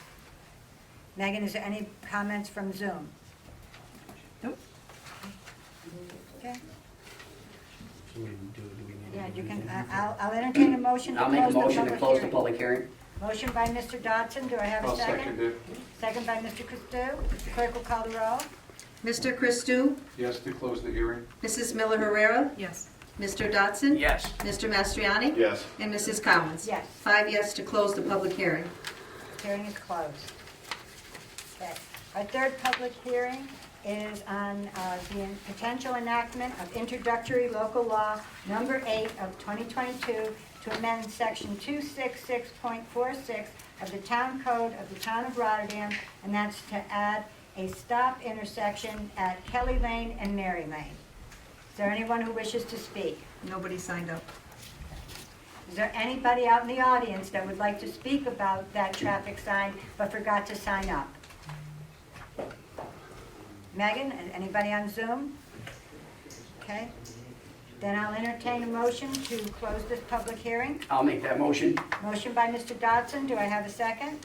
[SPEAKER 1] Megan, is there any comments from Zoom?
[SPEAKER 2] Nope.
[SPEAKER 1] Okay. Yeah, you can, I'll entertain a motion to
[SPEAKER 9] I'll make a
[SPEAKER 1] close the
[SPEAKER 9] motion to close the
[SPEAKER 1] hearing.
[SPEAKER 9] public hearing.
[SPEAKER 1] Motion by Mr. Dodson, do I have a second?
[SPEAKER 8] I'll second it.
[SPEAKER 1] Second by Mr. Christou. Clerk will call the roll.
[SPEAKER 2] Mr. Christou?
[SPEAKER 8] Yes, to close the hearing?
[SPEAKER 2] Mrs. Miller Herrera?
[SPEAKER 6] Yes.
[SPEAKER 2] Mr. Dodson?
[SPEAKER 9] Yes.
[SPEAKER 2] Mr. Mastriani?
[SPEAKER 5] Yes.
[SPEAKER 2] And Mrs. Collins?
[SPEAKER 1] Yes.
[SPEAKER 2] 5 yes to close the public hearing.
[SPEAKER 1] Hearing is closed. Okay. Our third public hearing is on the potential enactment of introductory local law number 8 of 2022 to amend section 266.46 of the town code of the town of Rotterdam, and that's to add a stop intersection at Kelly Lane and Mary Lane. Is there anyone who wishes to speak?
[SPEAKER 2] Nobody signed up.
[SPEAKER 1] Is there anybody out in the audience that would like to speak about that traffic sign but forgot to sign up? Megan, anybody on Zoom? Okay. Then I'll entertain a motion to close this public hearing.
[SPEAKER 9] I'll make that motion.
[SPEAKER 1] Motion by Mr. Dodson. Do I have a second?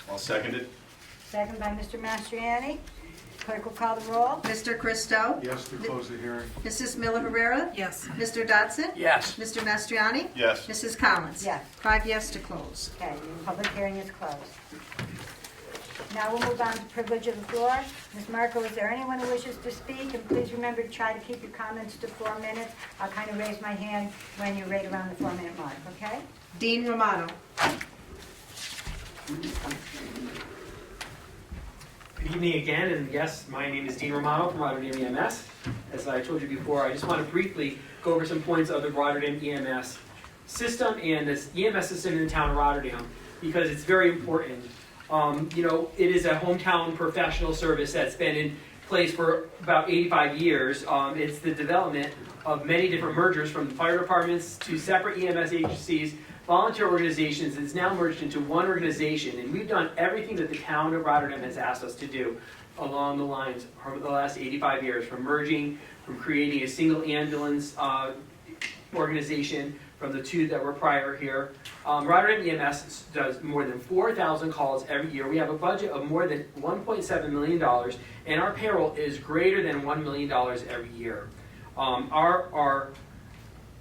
[SPEAKER 5] I'll second it.
[SPEAKER 1] Second by Mr. Mastriani. Clerk will call the roll.
[SPEAKER 2] Mr. Christou?
[SPEAKER 8] Yes, to close the hearing?
[SPEAKER 2] Mrs. Miller Herrera?
[SPEAKER 6] Yes.
[SPEAKER 2] Mr. Dodson?
[SPEAKER 9] Yes.
[SPEAKER 2] Mr. Mastriani?
[SPEAKER 5] Yes.
[SPEAKER 2] Mrs. Collins?
[SPEAKER 1] Yes.
[SPEAKER 2] 5 yes to close.
[SPEAKER 1] Okay, public hearing is closed. Now we'll move on to privilege of the floor. Ms. Marco, is there anyone who wishes to speak? And please remember to try to keep your comments to 4 minutes. I'll kind of raise my hand when you're right around the 4-minute mark, okay?
[SPEAKER 2] Dean Romano.
[SPEAKER 10] Good evening again, and yes, my name is Dean Romano from Rotterdam EMS. As I told you before, I just want to briefly go over some points of the Rotterdam EMS system and this EMS system in the town of Rotterdam, because it's very important. It is a hometown professional service that's been in place for about 85 years. It's the development of many different mergers from the fire departments to separate EMS agencies, volunteer organizations. It's now merged into one organization, and we've done everything that the town of Rotterdam has asked us to do along the lines from the last 85 years, from merging, from creating a single ambulance organization from the two that were prior here. Rotterdam EMS does more than 4,000 calls every year. We have a budget of more than $1.7 million, and our payroll is greater than $1 million every year. Our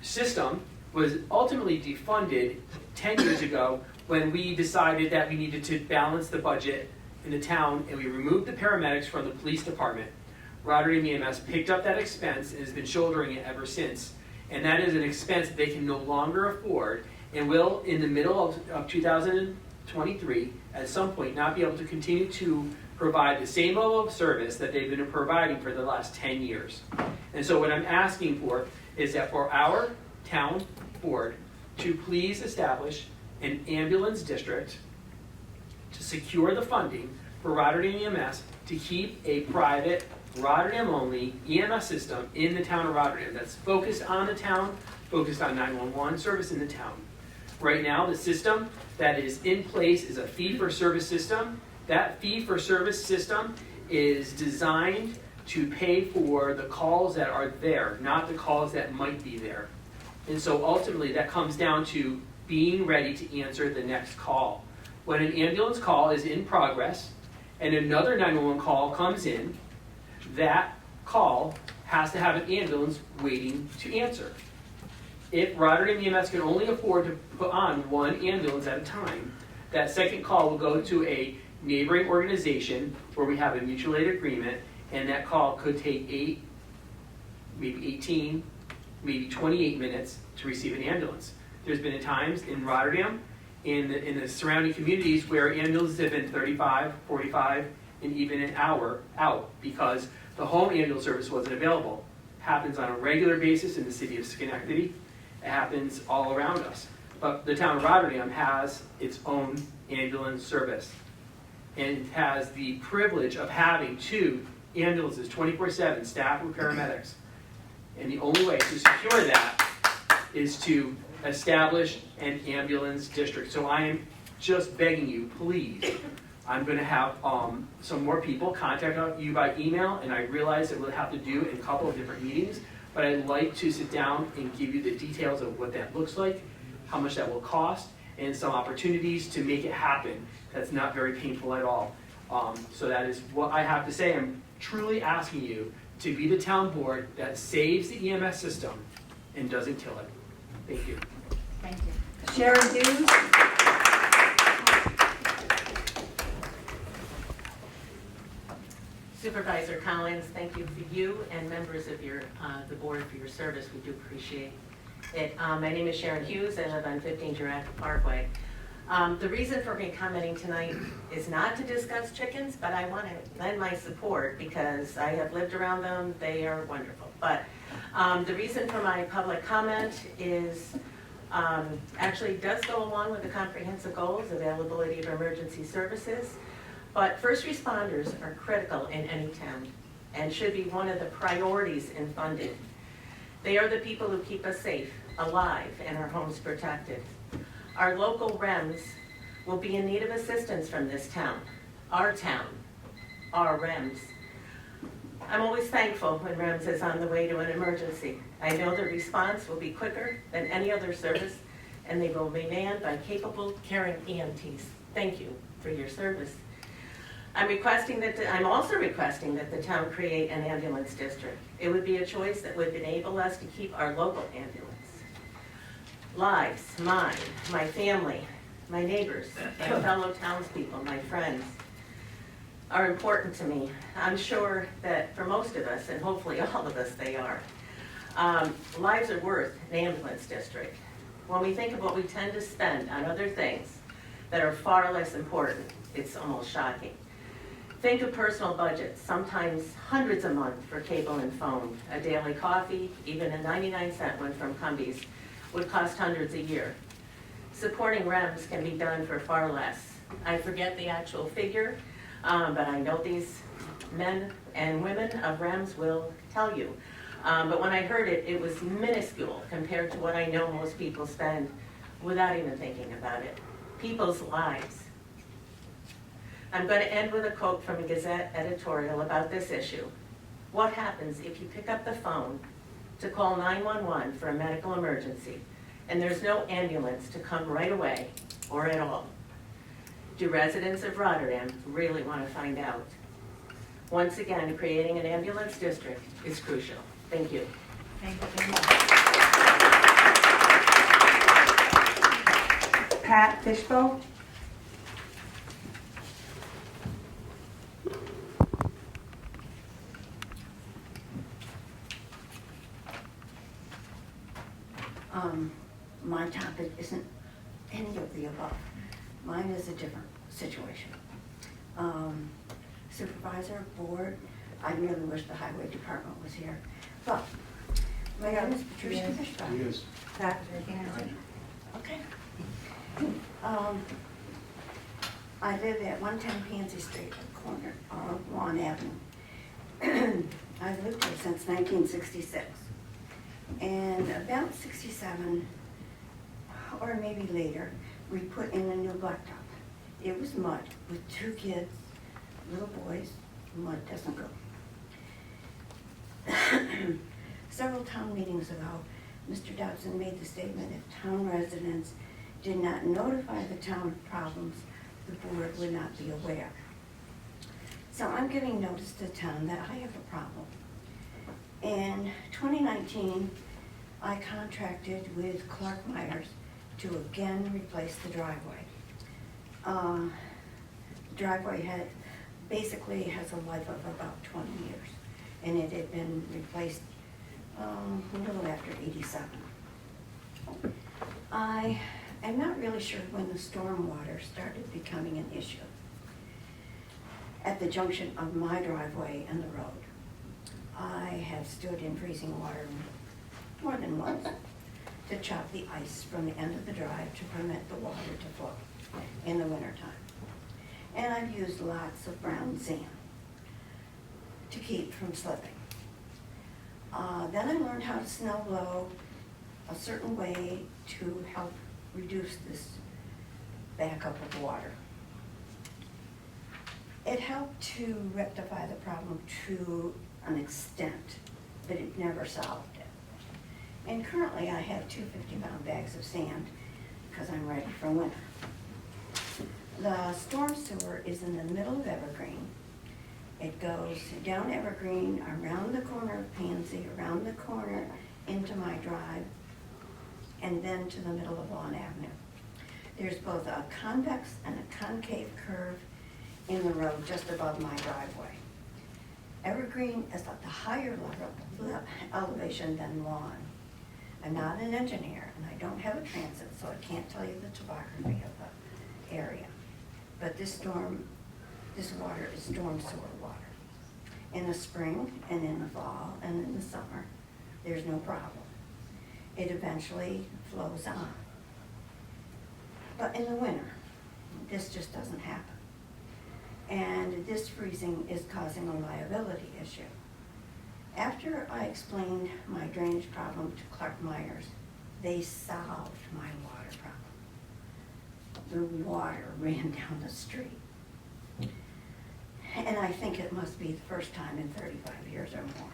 [SPEAKER 10] system was ultimately defunded 10 years ago when we decided that we needed to balance the budget in the town, and we removed the paramedics from the police department. Rotterdam EMS picked up that expense and has been shouldering it ever since. And that is an expense that they can no longer afford, and will, in the middle of 2023, at some point, not be able to continue to provide the same level of service that they've been providing for the last 10 years. And so what I'm asking for is that for our town board to please establish an ambulance district to secure the funding for Rotterdam EMS to keep a private Rotterdam-only EMS system in the town of Rotterdam that's focused on the town, focused on 911 service in the town. Right now, the system that is in place is a fee-for-service system. That fee-for-service system is designed to pay for the calls that are there, not the calls that might be there. And so ultimately, that comes down to being ready to answer the next call. When an ambulance call is in progress and another 911 call comes in, that call has to have an ambulance waiting to answer. If Rotterdam EMS can only afford to put on one ambulance at a time, that second call will go to a neighboring organization where we have a mutual aid agreement, and that call could take 8, maybe 18, maybe 28 minutes to receive an ambulance. There's been times in Rotterdam, in the surrounding communities, where ambulances have been 35, 45, and even an hour out because the home ambulance service wasn't available. It happens on a regular basis in the city of Schenectady. It happens all around us. But the town of Rotterdam has its own ambulance service, and it has the privilege of having 2 ambulances 24/7 staffed with paramedics. And the only way to secure that is to establish an ambulance district. So I am just begging you, please. I'm going to have some more people contact you by email, and I realize that we'll have to do in a couple of different meetings, but I'd like to sit down and give you the details of what that looks like, how much that will cost, and some opportunities to make it happen. That's not very painful at all. So that is what I have to say. I'm truly asking you to be the town board that saves the EMS system and doesn't kill it. Thank you.
[SPEAKER 1] Thank you.
[SPEAKER 2] Sharon Hughes.
[SPEAKER 13] Supervisor Collins, thank you for you and members of the board for your service. We do appreciate it. My name is Sharon Hughes. I live on 15 Giraffe Parkway. The reason for me commenting tonight is not to discuss chickens, but I want to lend my support because I have lived around them. They are wonderful. But the reason for my public comment is actually does go along with the comprehensive goals, availability of emergency services. But first responders are critical in any town and should be one of the priorities in funding. They are the people who keep us safe, alive, and our homes protected. Our local REMS will be in need of assistance from this town, our REMS. I'm always thankful when REMS is on the way to an emergency. I know the response will be quicker than any other service, and they will be manned by capable, caring EMTs. Thank you for your service. I'm also requesting that the town create an ambulance district. It would be a choice that would enable us to keep our local ambulance. Lives, mine, my family, my neighbors, my fellow townspeople, my friends. are important to me. I'm sure that for most of us, and hopefully all of us, they are. Lives are worth an ambulance district. When we think of what we tend to spend on other things that are far less important, it's almost shocking. Think of personal budgets, sometimes hundreds a month for cable and phone. A daily coffee, even a 99-cent one from Cumbies, would cost hundreds a year. Supporting REMS can be done for far less. I forget the actual figure, but I know these men and women of REMS will tell you. But when I heard it, it was minuscule compared to what I know most people spend without even thinking about it. People's lives. I'm going to end with a quote from a Gazette editorial about this issue. What happens if you pick up the phone to call 911 for a medical emergency and there's no ambulance to come right away or at all? Do residents of Rotterdam really want to find out? Once again, creating an ambulance district is crucial. Thank you.
[SPEAKER 1] Thank you very much.
[SPEAKER 2] Pat Fishbowl?
[SPEAKER 14] My topic isn't any of the above. Mine is a different situation. Supervisor, board, I really wish the highway department was here. But my name is Patricia Fishback.
[SPEAKER 5] Yes.
[SPEAKER 1] Pat, raise your hand.
[SPEAKER 14] Okay. I live at 110 Pansy Street, corner of Lawn Avenue. I've lived here since 1966. And about 67, or maybe later, we put in a new blacktop. It was mud with 2 kids, little boys. Mud doesn't go. Several town meetings ago, Mr. Dodson made the statement if town residents did not notify the town of problems, the board would not be aware. So I'm giving notice to the town that I have a problem. In 2019, I contracted with Clark Myers to again replace the driveway. The driveway basically has a life of about 20 years, and it had been replaced a little after 87. I am not really sure when the stormwater started becoming an issue at the junction of my driveway and the road. I have stood in freezing water more than once to chop the ice from the end of the drive to prevent the water to flow in the wintertime. And I've used lots of brown sand to keep from slipping. Then I learned how to snow blow a certain way to help reduce this backup of water. It helped to rectify the problem to an extent, but it never solved it. And currently I have 2 50-pound bags of sand because I'm ready for winter. The storm sewer is in the middle of Evergreen. It goes down Evergreen, around the corner of Pansy, around the corner into my drive, and then to the middle of Lawn Avenue. There's both a convex and a concave curve in the road just above my driveway. Evergreen is at the higher level elevation than Lawn. I'm not an engineer and I don't have a transit, so I can't tell you the topography of the area. But this water is storm sewer water. In the spring and in the fall and in the summer, there's no problem. It eventually flows on. But in the winter, this just doesn't happen. And this freezing is causing a liability issue. After I explained my drainage problem to Clark Myers, they solved my water problem. The water ran down the street. And I think it must be the first time in 35 years or more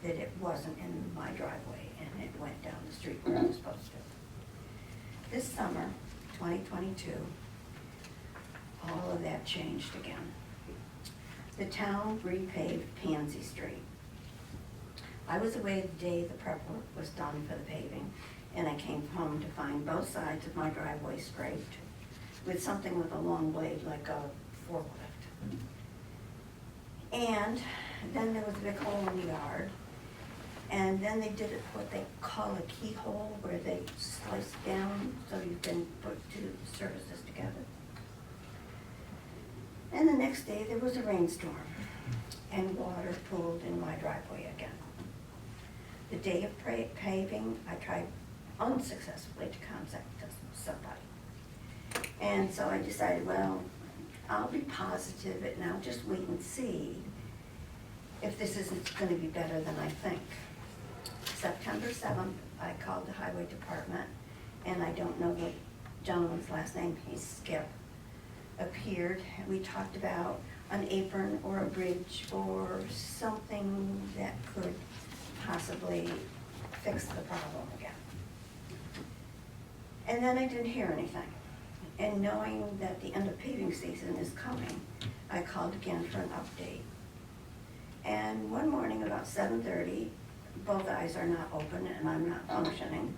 [SPEAKER 14] that it wasn't in my driveway and it went down the street where it was supposed to. This summer, 2022, all of that changed again. The town repaved Pansy Street. I was away the day the prep work was done for the paving, and I came home to find both sides of my driveway scraped with something with a long blade like a forklift. And then there was a big hole in the yard. And then they did it what they call a keyhole, where they slice down so you can put two surfaces together. And the next day there was a rainstorm and water pooled in my driveway again. The day of paving, I tried unsuccessfully to contact somebody. And so I decided, well, I'll be positive and I'll just wait and see if this isn't gonna be better than I think. September 7th, I called the highway department, and I don't know the gentleman's last name, he's Skip, appeared. We talked about an apron or a bridge or something that could possibly fix the problem again. And then I didn't hear anything. And knowing that the end of paving season is coming, I called again for an update. And one morning about 7:30, both eyes are not open and I'm not functioning,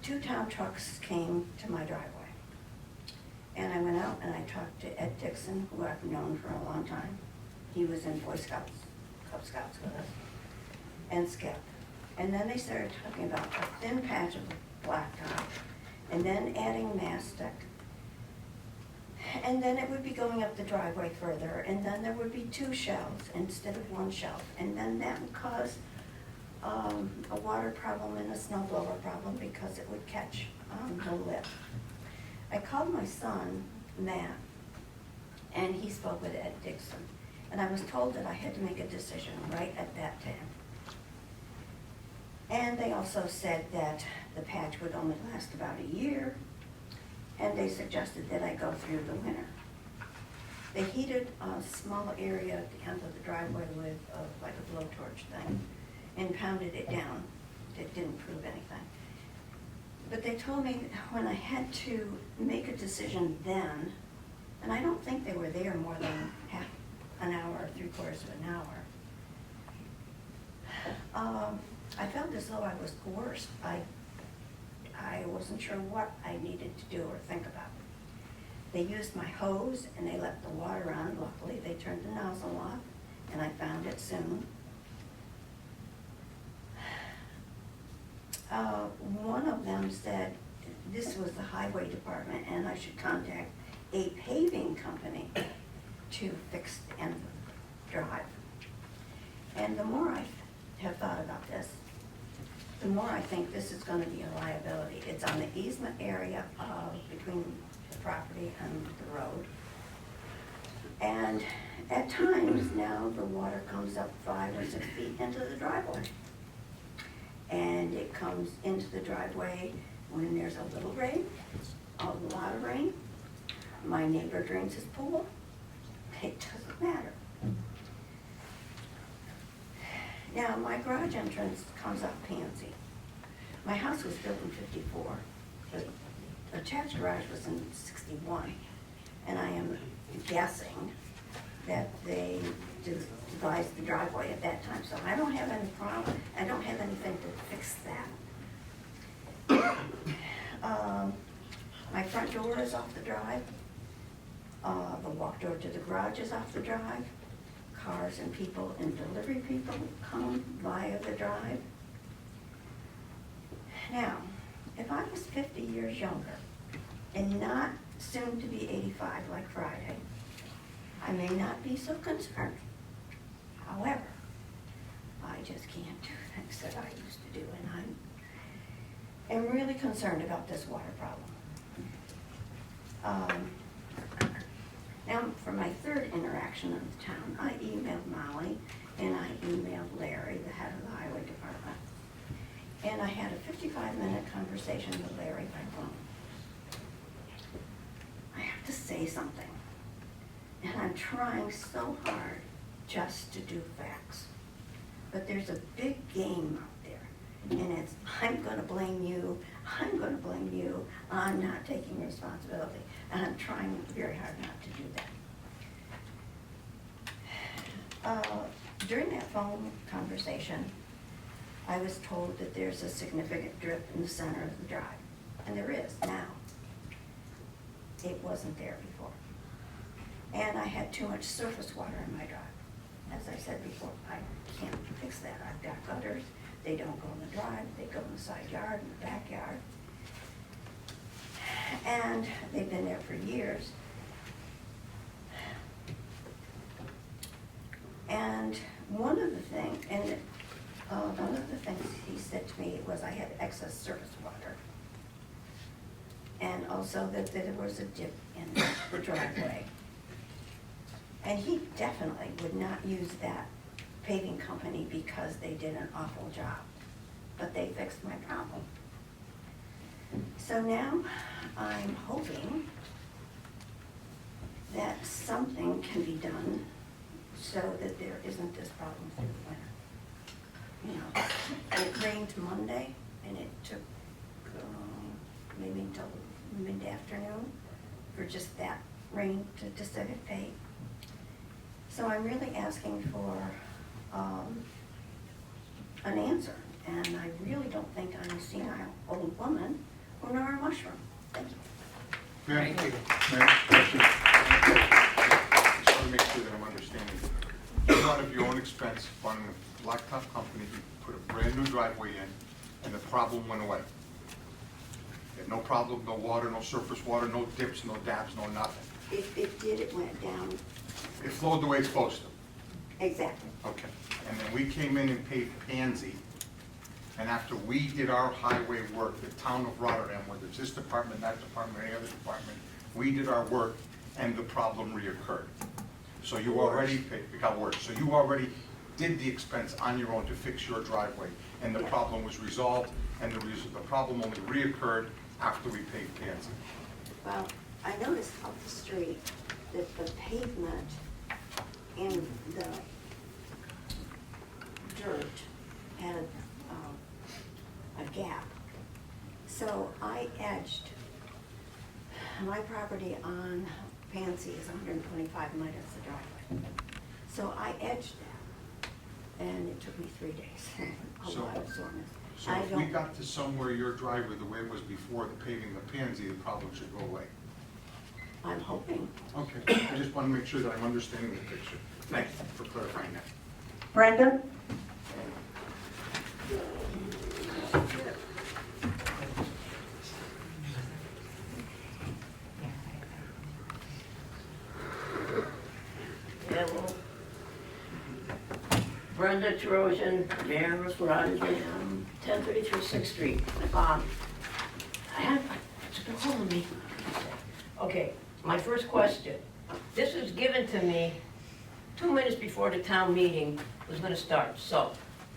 [SPEAKER 14] 2 town trucks came to my driveway. And I went out and I talked to Ed Dixon, who I've known for a long time. He was in Boy Scouts, Cub Scouts with us, and Skip. And then they started talking about a thin patch of blacktop, and then adding mastic. And then it would be going up the driveway further, and then there would be 2 shelves instead of 1 shelf. And then that would cause a water problem and a snow blower problem because it would catch the lip. I called my son, Matt, and he spoke with Ed Dixon. And I was told that I had to make a decision right at that time. And they also said that the patch would only last about a year, and they suggested that I go through the winter. They heated a small area at the end of the driveway with like a blowtorch thing and pounded it down. It didn't prove anything. But they told me when I had to make a decision then, and I don't think they were there more than half an hour or 3/4 of an hour, I felt as though I was coerced. I wasn't sure what I needed to do or think about. They used my hose and they let the water on. Luckily, they turned the nozzle off and I found it soon. One of them said this was the highway department and I should contact a paving company to fix the end of the drive. And the more I have thought about this, the more I think this is going to be a liability. It's on the easement area between the property and the road. And at times now the water comes up 5 or 6 feet into the driveway. And it comes into the driveway when there's a little rain, a lot of rain. My neighbor drains his pool. It doesn't matter. Now, my garage entrance comes up Pansy. My house was built in 54. The attached garage was in 61. And I am guessing that they devised the driveway at that time. So I don't have any problem. I don't have anything to fix that. My front door is off the drive. The walk door to the garage is off the drive. Cars and people and delivery people come via the drive. Now, if I was 50 years younger and not soon to be 85 like Friday, I may not be so concerned. However, I just can't do things that I used to do, and I am really concerned about this water problem. Now, for my third interaction in the town, I emailed Molly and I emailed Larry, the head of the highway department. And I had a 55-minute conversation with Larry by phone. I have to say something. And I'm trying so hard just to do facts. But there's a big game out there. And it's, I'm gonna blame you, I'm gonna blame you, I'm not taking responsibility. And I'm trying very hard not to do that. During that phone conversation, I was told that there's a significant drip in the center of the drive. And there is now. It wasn't there before. And I had too much surface water in my drive. as I said before, I can't fix that. I've got gutters, they don't go in the drive, they go in the side yard, in the backyard. And they've been there for years. And one of the things he said to me was I had excess surface water. And also that there was a dip in the driveway. And he definitely would not use that paving company because they did an awful job. But they fixed my problem. So now I'm hoping that something can be done so that there isn't this problem through the winter. You know, it rained Monday and it took maybe until mid-afternoon for just that rain to dissipate. So I'm really asking for an answer, and I really don't think I'm a senile old woman or nor a mushroom. Thank you.
[SPEAKER 8] Ma'am, question. Just want to make sure that I'm understanding. You out of your own expense, on a blacktop company, you put a brand new driveway in, and the problem went away. You had no problem, no water, no surface water, no dips, no dabs, no nothing.
[SPEAKER 14] It did, it went down.
[SPEAKER 8] It flowed the way it's supposed to.
[SPEAKER 14] Exactly.
[SPEAKER 8] Okay. And then we came in and paid Pansy, and after we did our highway work, the town of Rotterdam, whether it's this department, that department, any other department, we did our work, and the problem reoccurred. So you already paid, it got worse. So you already did the expense on your own to fix your driveway, and the problem was resolved, and the problem only reoccurred after we paid Pansy.
[SPEAKER 14] Well, I noticed up the street that the pavement and the dirt had a gap. So I edged, my property on Pansy is 125 minus the driveway. So I edged that, and it took me 3 days, a lot of soreness.
[SPEAKER 8] So if we got to somewhere your driveway the way it was before the paving the Pansy, the problem should go away.
[SPEAKER 14] I'm hoping.
[SPEAKER 8] Okay, I just want to make sure that I'm understanding the picture. Thanks for clarifying that.
[SPEAKER 14] Brenda?
[SPEAKER 11] Hello. Brenda Trojan, Mayor of Rotterdam, 1033 6th Street. It's been calling me. Okay, my first question. This was given to me 2 minutes before the town meeting was gonna start, so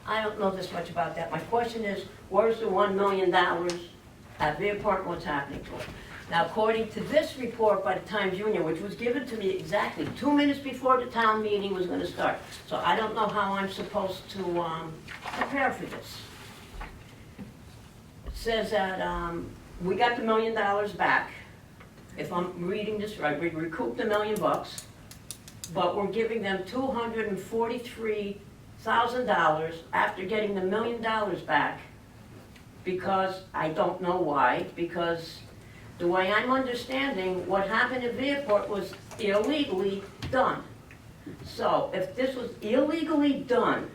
[SPEAKER 11] I don't know this much about that. My question is, where's the $1 million at Viewport and what's happening to it? Now, according to this report by the Times Union, which was given to me exactly 2 minutes before the town meeting was gonna start, so I don't know how I'm supposed to prepare for this. It says that we got the $1 million back. If I'm reading this right, we recouped $1 million, but we're giving them $243,000 after getting the $1 million back, because I don't know why, because the way I'm understanding, what happened in Viewport was illegally done. So if this was illegally done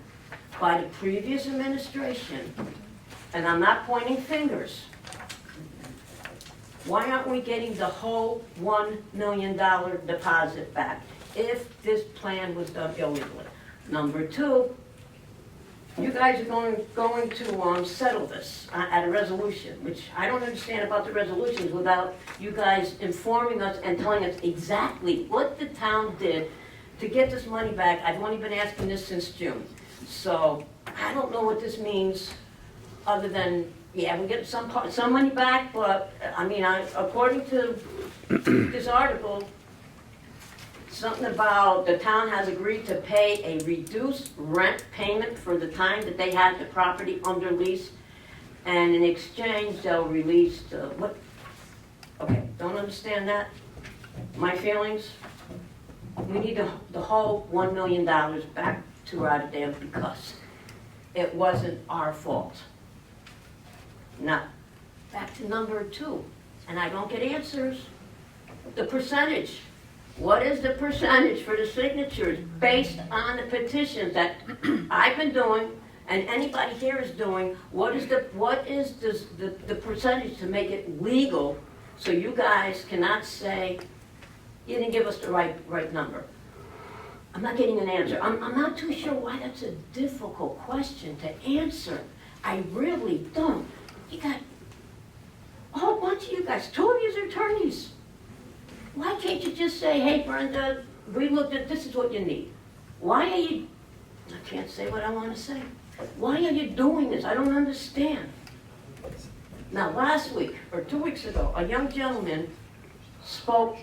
[SPEAKER 11] by the previous administration, and I'm not pointing fingers, why aren't we getting the whole $1 million deposit back if this plan was done illegally? Number two, you guys are going to settle this at a resolution, which I don't understand about the resolutions without you guys informing us and telling us exactly what the town did to get this money back. I've only been asking this since June. So I don't know what this means other than, yeah, we get some money back, but I mean, according to this article, something about the town has agreed to pay a reduced rent payment for the time that they had the property under lease, and in exchange they'll release the, what? Okay, don't understand that. My feelings, we need the whole $1 million back to Rotterdam because it wasn't our fault. Now, back to number two, and I don't get answers. The percentage. What is the percentage for the signatures based on the petitions that I've been doing and anybody here is doing? What is the percentage to make it legal so you guys cannot say, you didn't give us the right number? I'm not getting an answer. I'm not too sure why that's a difficult question to answer. I really don't. You got a whole bunch of you guys, 2 of you are attorneys. Why can't you just say, hey Brenda, we looked at, this is what you need. Why are you, I can't say what I want to say. Why are you doing this? I don't understand. Now last week, or 2 weeks ago, a young gentleman spoke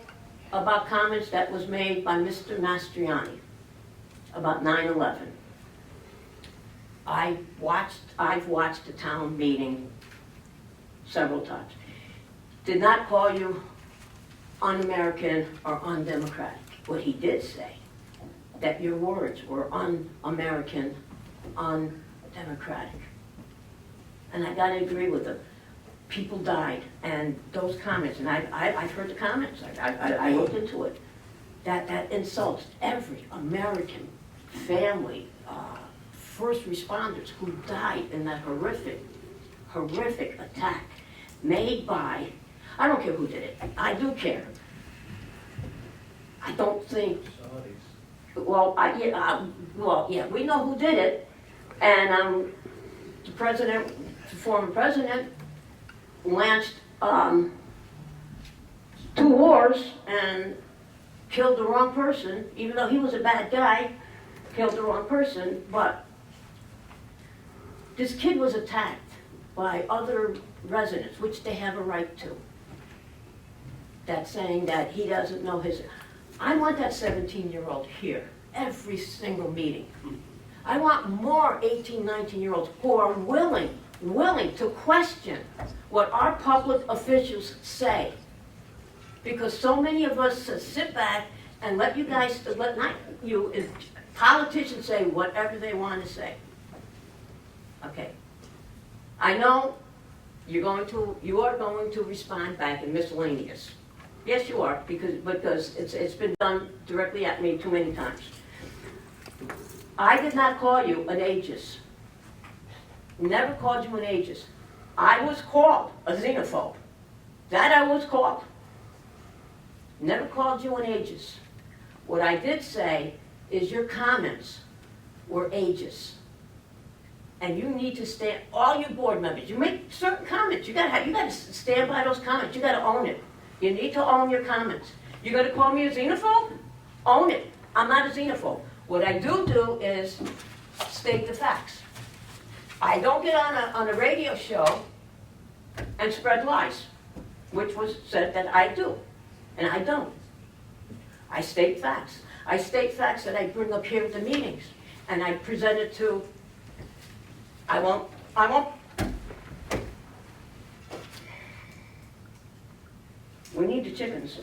[SPEAKER 11] about comments that was made by Mr. Mastriani about 9/11. I've watched the town meeting several times. Did not call you un-American or undemocratic. What he did say, that your words were un-American, undemocratic. And I gotta agree with him. People died, and those comments, and I've heard the comments, I looked into it, that insults every American family, first responders who died in that horrific attack made by, I don't care who did it, I do care. I don't think, well, yeah, we know who did it, and the former president, launched 2 wars and killed the wrong person, even though he was a bad guy, killed the wrong person, but this kid was attacked by other residents, which they have a right to. That's saying that he doesn't know his, I want that 17-year-old here, every single meeting. I want more 18, 19-year-olds who are willing to question what our public officials say. Because so many of us sit back and let you guys, not you, politicians say whatever they want to say. Okay. I know you are going to respond back in miscellaneous. Yes, you are, because it's been done directly at me too many times. I did not call you an ageist. Never called you an ageist. I was called a xenophobe. That I was called. Never called you an ageist. What I did say is your comments were ageist. And you need to stand, all you board members, you make certain comments, you gotta stand by those comments, you gotta own it. You need to own your comments. You're gonna call me a xenophobe? Own it. I'm not a xenophobe. What I do is state the facts. I don't get on a radio show and spread lies, which was said that I do, and I don't. I state facts. I state facts that I bring up here at the meetings, and I present it to, I won't. We need the chickens.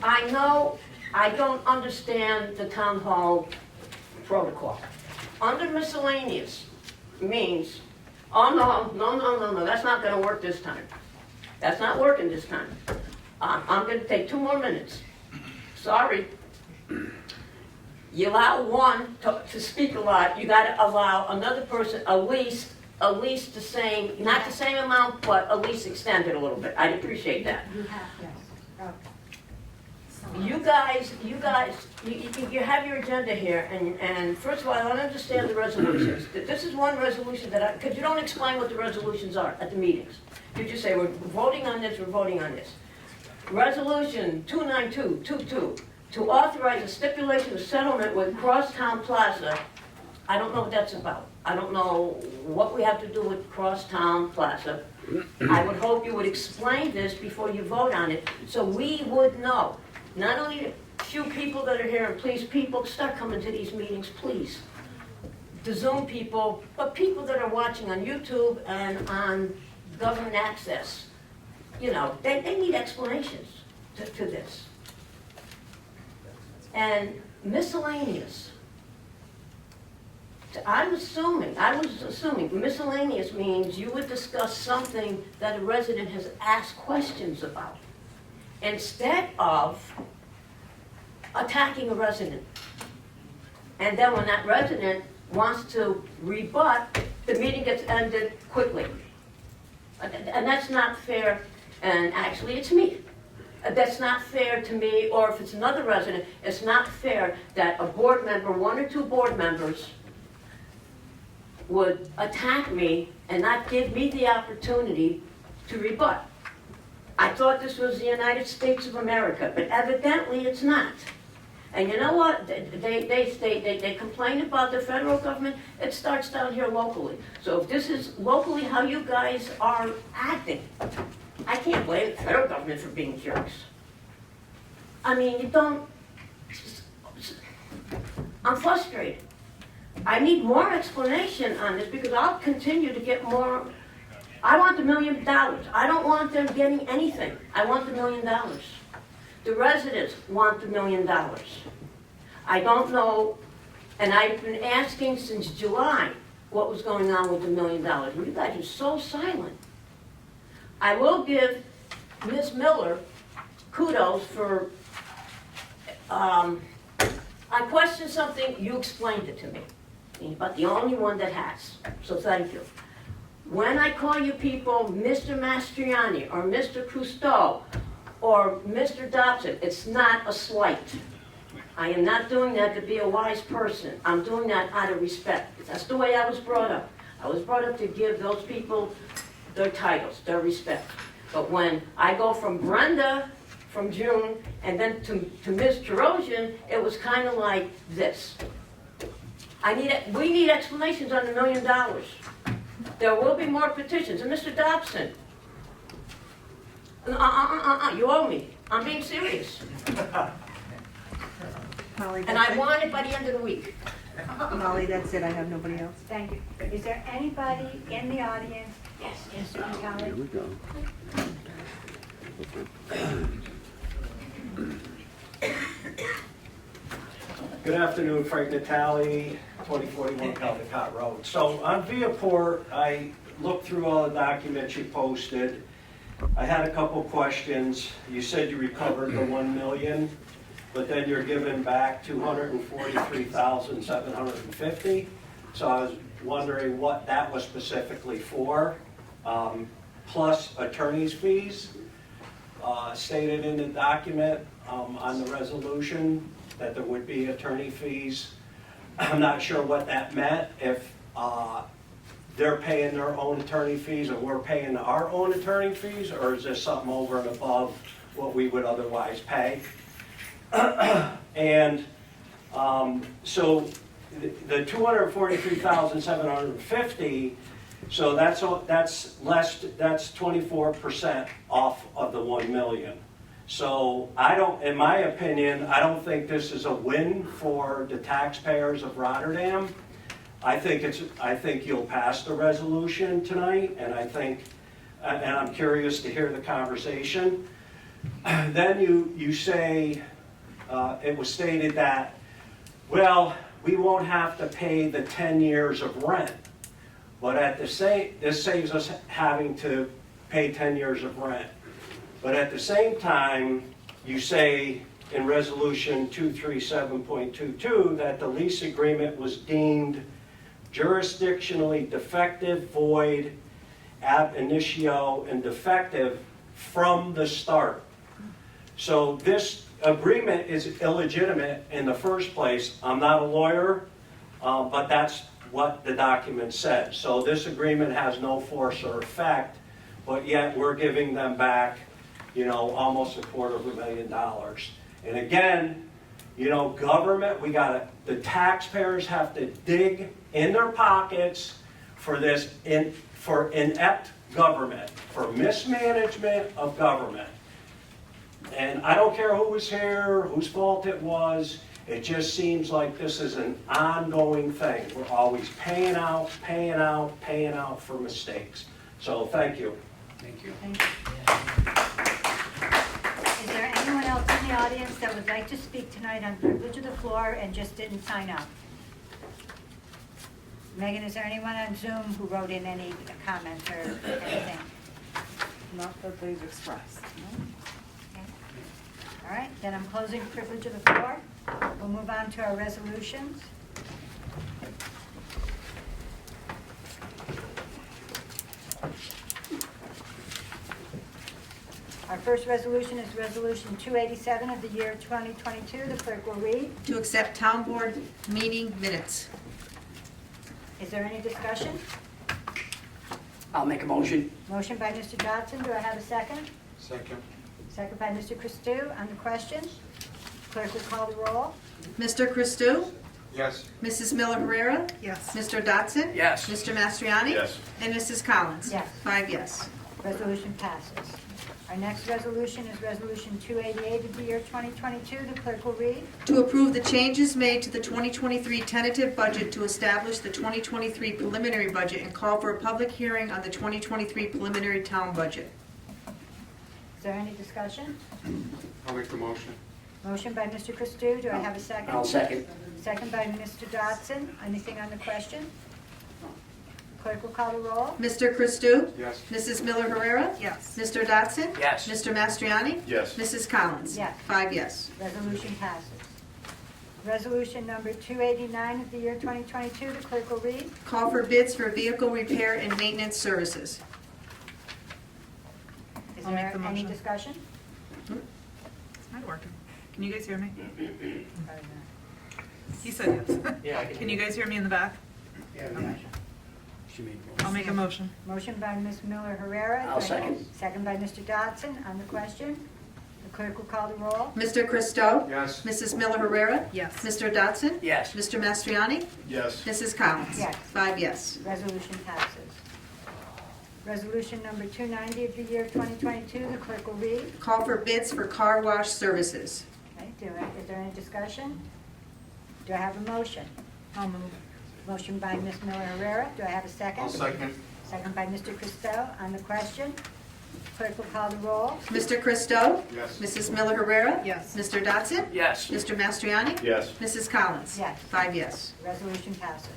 [SPEAKER 11] I know I don't understand the town hall protocol. Under miscellaneous means, oh no, that's not gonna work this time. That's not working this time. I'm gonna take 2 more minutes. Sorry. You allow one to speak a lot, you gotta allow another person at least the same, not the same amount, but at least extend it a little bit. I'd appreciate that.
[SPEAKER 1] You have, yes. Okay.
[SPEAKER 11] You guys, you have your agenda here, and first of all, I don't understand the resolutions. This is one resolution that because you don't explain what the resolutions are at the meetings. You just say, we're voting on this, we're voting on this. Resolution 29222, to authorize a stipulation of settlement with Crosstown Plaza. I don't know what that's about. I don't know what we have to do with Crosstown Plaza. I would hope you would explain this before you vote on it, so we would know. Not only the few people that are here, and please, people, start coming to these meetings, please. The Zoom people, but people that are watching on YouTube and on government access, you know, they need explanations to this. And miscellaneous. I was assuming miscellaneous means you would discuss something that a resident has asked questions about, instead of attacking a resident. And then when that resident wants to rebut, the meeting gets ended quickly. And that's not fair, and actually it's me. That's not fair to me, or if it's another resident, it's not fair that a board member, one or two board members, would attack me and not give me the opportunity to rebut. I thought this was the United States of America, but evidently it's not. And you know what? They complain about the federal government. It starts down here locally. So if this is locally how you guys are acting, I can't blame the federal government for being jerks. I mean, you don't... I'm frustrated. I need more explanation on this because I'll continue to get more. I want the $1 million. I don't want them getting anything. I want the $1 million. The residents want the $1 million. I don't know, and I've been asking since July what was going on with the $1 million. And you guys are so silent. I will give Ms. Miller kudos for, I questioned something, you explained it to me. But the only one that has, so thank you. When I call you people Mr. Mastriani or Mr. Cousteau or Mr. Dobson, it's not a slight. I am not doing that to be a wise person. I'm doing that out of respect. That's the way I was brought up. I was brought up to give those people their titles, their respect. But when I go from Brenda from June and then to Ms. Terosian, it was kind of like this. We need explanations on the $1 million. There will be more petitions. And Mr. Dobson, you owe me. I'm being serious.
[SPEAKER 1] Molly,
[SPEAKER 11] And I want it by the end of the week.
[SPEAKER 2] Molly, that's it, I have nobody else.
[SPEAKER 1] Thank you. Is there anybody in the audience?
[SPEAKER 11] Yes.
[SPEAKER 1] Mr. Kelly?
[SPEAKER 15] we go.
[SPEAKER 16] Good afternoon, Frank Natale, 2041 Caldecott Road. So on Viaport, I looked through all the documents you posted. I had a couple questions. You said you recovered the 1 million, but then you're giving back 243,750. So I was wondering what that was specifically for, plus attorney's fees. Stated in the document on the resolution that there would be attorney fees. I'm not sure what that meant, if they're paying their own attorney fees and we're paying our own attorney fees, or is this something over and above what we would otherwise pay? And so the 243,750, so that's less, that's 24% off of the 1 million. So in my opinion, I don't think this is a win for the taxpayers of Rotterdam. I think you'll pass the resolution tonight, and and I'm curious to hear the conversation. Then you say, it was stated that, well, we won't have to pay the 10 years of rent. But this saves us having to pay 10 years of rent. But at the same time, you say in resolution 237.22 that the lease agreement was deemed jurisdictionally defective, void, ab initio, and defective from the start. So this agreement is illegitimate in the first place. I'm not a lawyer, but that's what the document says. So this agreement has no force or effect, but yet we're giving them back, almost $250,000. And again, government, the taxpayers have to dig in their pockets for this, for inept government, for mismanagement of government. And I don't care who was here, whose fault it was, it just seems like this is an ongoing thing. We're always paying out for mistakes. So thank you.
[SPEAKER 9] Thank you.
[SPEAKER 1] Thank you. Is there anyone else in the audience that would like to speak tonight on privilege of the floor and just didn't sign up? Megan, is there anyone on Zoom who wrote in any comments or anything?
[SPEAKER 15] Not that they've expressed.
[SPEAKER 1] Okay. All right, then I'm closing privilege of the floor. We'll move on to our resolutions. Our first resolution is Resolution 287 of the year 2022. The clerk will read.
[SPEAKER 2] To accept town board meeting minutes.
[SPEAKER 1] Is there any discussion?
[SPEAKER 9] I'll make a motion.
[SPEAKER 1] Motion by Mr. Dodson. Do I have a second?
[SPEAKER 8] Second.
[SPEAKER 1] Second by Mr. Christou. On the question, clerk will call the roll.
[SPEAKER 2] Mr. Christou?
[SPEAKER 8] Yes.
[SPEAKER 2] Mrs. Miller Herrera?
[SPEAKER 15] Yes.
[SPEAKER 2] Mr. Dodson?
[SPEAKER 9] Yes.
[SPEAKER 2] Mr. Mastriani?
[SPEAKER 5] Yes.
[SPEAKER 2] And Mrs. Collins?
[SPEAKER 1] Yes.
[SPEAKER 2] 5 yes.
[SPEAKER 1] Resolution passes. Our next resolution is Resolution 288 of the year 2022. The clerk will read.
[SPEAKER 2] To approve the changes made to the 2023 tentative budget to establish the 2023 preliminary budget and call for a public hearing on the 2023 preliminary town budget.
[SPEAKER 1] Is there any discussion?
[SPEAKER 8] I'll make the motion.
[SPEAKER 1] Motion by Mr. Christou. Do I have a second?
[SPEAKER 9] I'll second.
[SPEAKER 1] Second by Mr. Dodson. Anything on the question? Clerk will call the roll.
[SPEAKER 2] Mr. Christou?
[SPEAKER 8] Yes.
[SPEAKER 2] Mrs. Miller Herrera?
[SPEAKER 15] Yes.
[SPEAKER 2] Mr. Dodson?
[SPEAKER 9] Yes.
[SPEAKER 2] Mr. Mastriani?
[SPEAKER 5] Yes.
[SPEAKER 2] Mrs. Collins?
[SPEAKER 1] Yes.
[SPEAKER 2] 5 yes.
[SPEAKER 1] Resolution passes. Resolution number 289 of the year 2022. The clerk will read.
[SPEAKER 2] Call for bids for vehicle repair and maintenance services.
[SPEAKER 1] Is
[SPEAKER 15] I'll make
[SPEAKER 1] there
[SPEAKER 15] the
[SPEAKER 1] any
[SPEAKER 15] motion.
[SPEAKER 1] discussion?
[SPEAKER 15] It's not working. Can you guys hear me? He said yes.
[SPEAKER 9] Yeah, I
[SPEAKER 15] Can you guys hear me in the back?
[SPEAKER 9] She made
[SPEAKER 15] I'll make a motion.
[SPEAKER 1] Motion by Ms. Miller Herrera.
[SPEAKER 9] I'll second.
[SPEAKER 1] Second by Mr. Dodson. On the question, the clerk will call the roll.
[SPEAKER 2] Mr. Christou?
[SPEAKER 8] Yes.
[SPEAKER 2] Mrs. Miller Herrera?
[SPEAKER 15] Yes.
[SPEAKER 2] Mr. Dodson?
[SPEAKER 9] Yes.
[SPEAKER 2] Mr. Mastriani?
[SPEAKER 5] Yes.
[SPEAKER 2] Mrs. Collins?
[SPEAKER 1] Yes.
[SPEAKER 2] 5 yes.
[SPEAKER 1] Resolution passes. Resolution number 290 of the year 2022. The clerk will read.
[SPEAKER 2] Call for bids for car wash services.
[SPEAKER 1] Okay, is there any discussion? Do I have a motion?
[SPEAKER 15] I'll move.
[SPEAKER 1] Motion by Ms. Miller Herrera. Do I have a second?
[SPEAKER 8] I'll second.
[SPEAKER 1] Second by Mr. Christou. On the question, clerk will call the roll.
[SPEAKER 2] Mr. Christou?
[SPEAKER 8] Yes.
[SPEAKER 2] Mrs. Miller Herrera?
[SPEAKER 15] Yes.
[SPEAKER 2] Mr. Dodson?
[SPEAKER 9] Yes.
[SPEAKER 2] Mr. Mastriani?
[SPEAKER 5] Yes.
[SPEAKER 2] Mrs. Collins?
[SPEAKER 1] Yes.
[SPEAKER 2] 5 yes.
[SPEAKER 1] Resolution passes.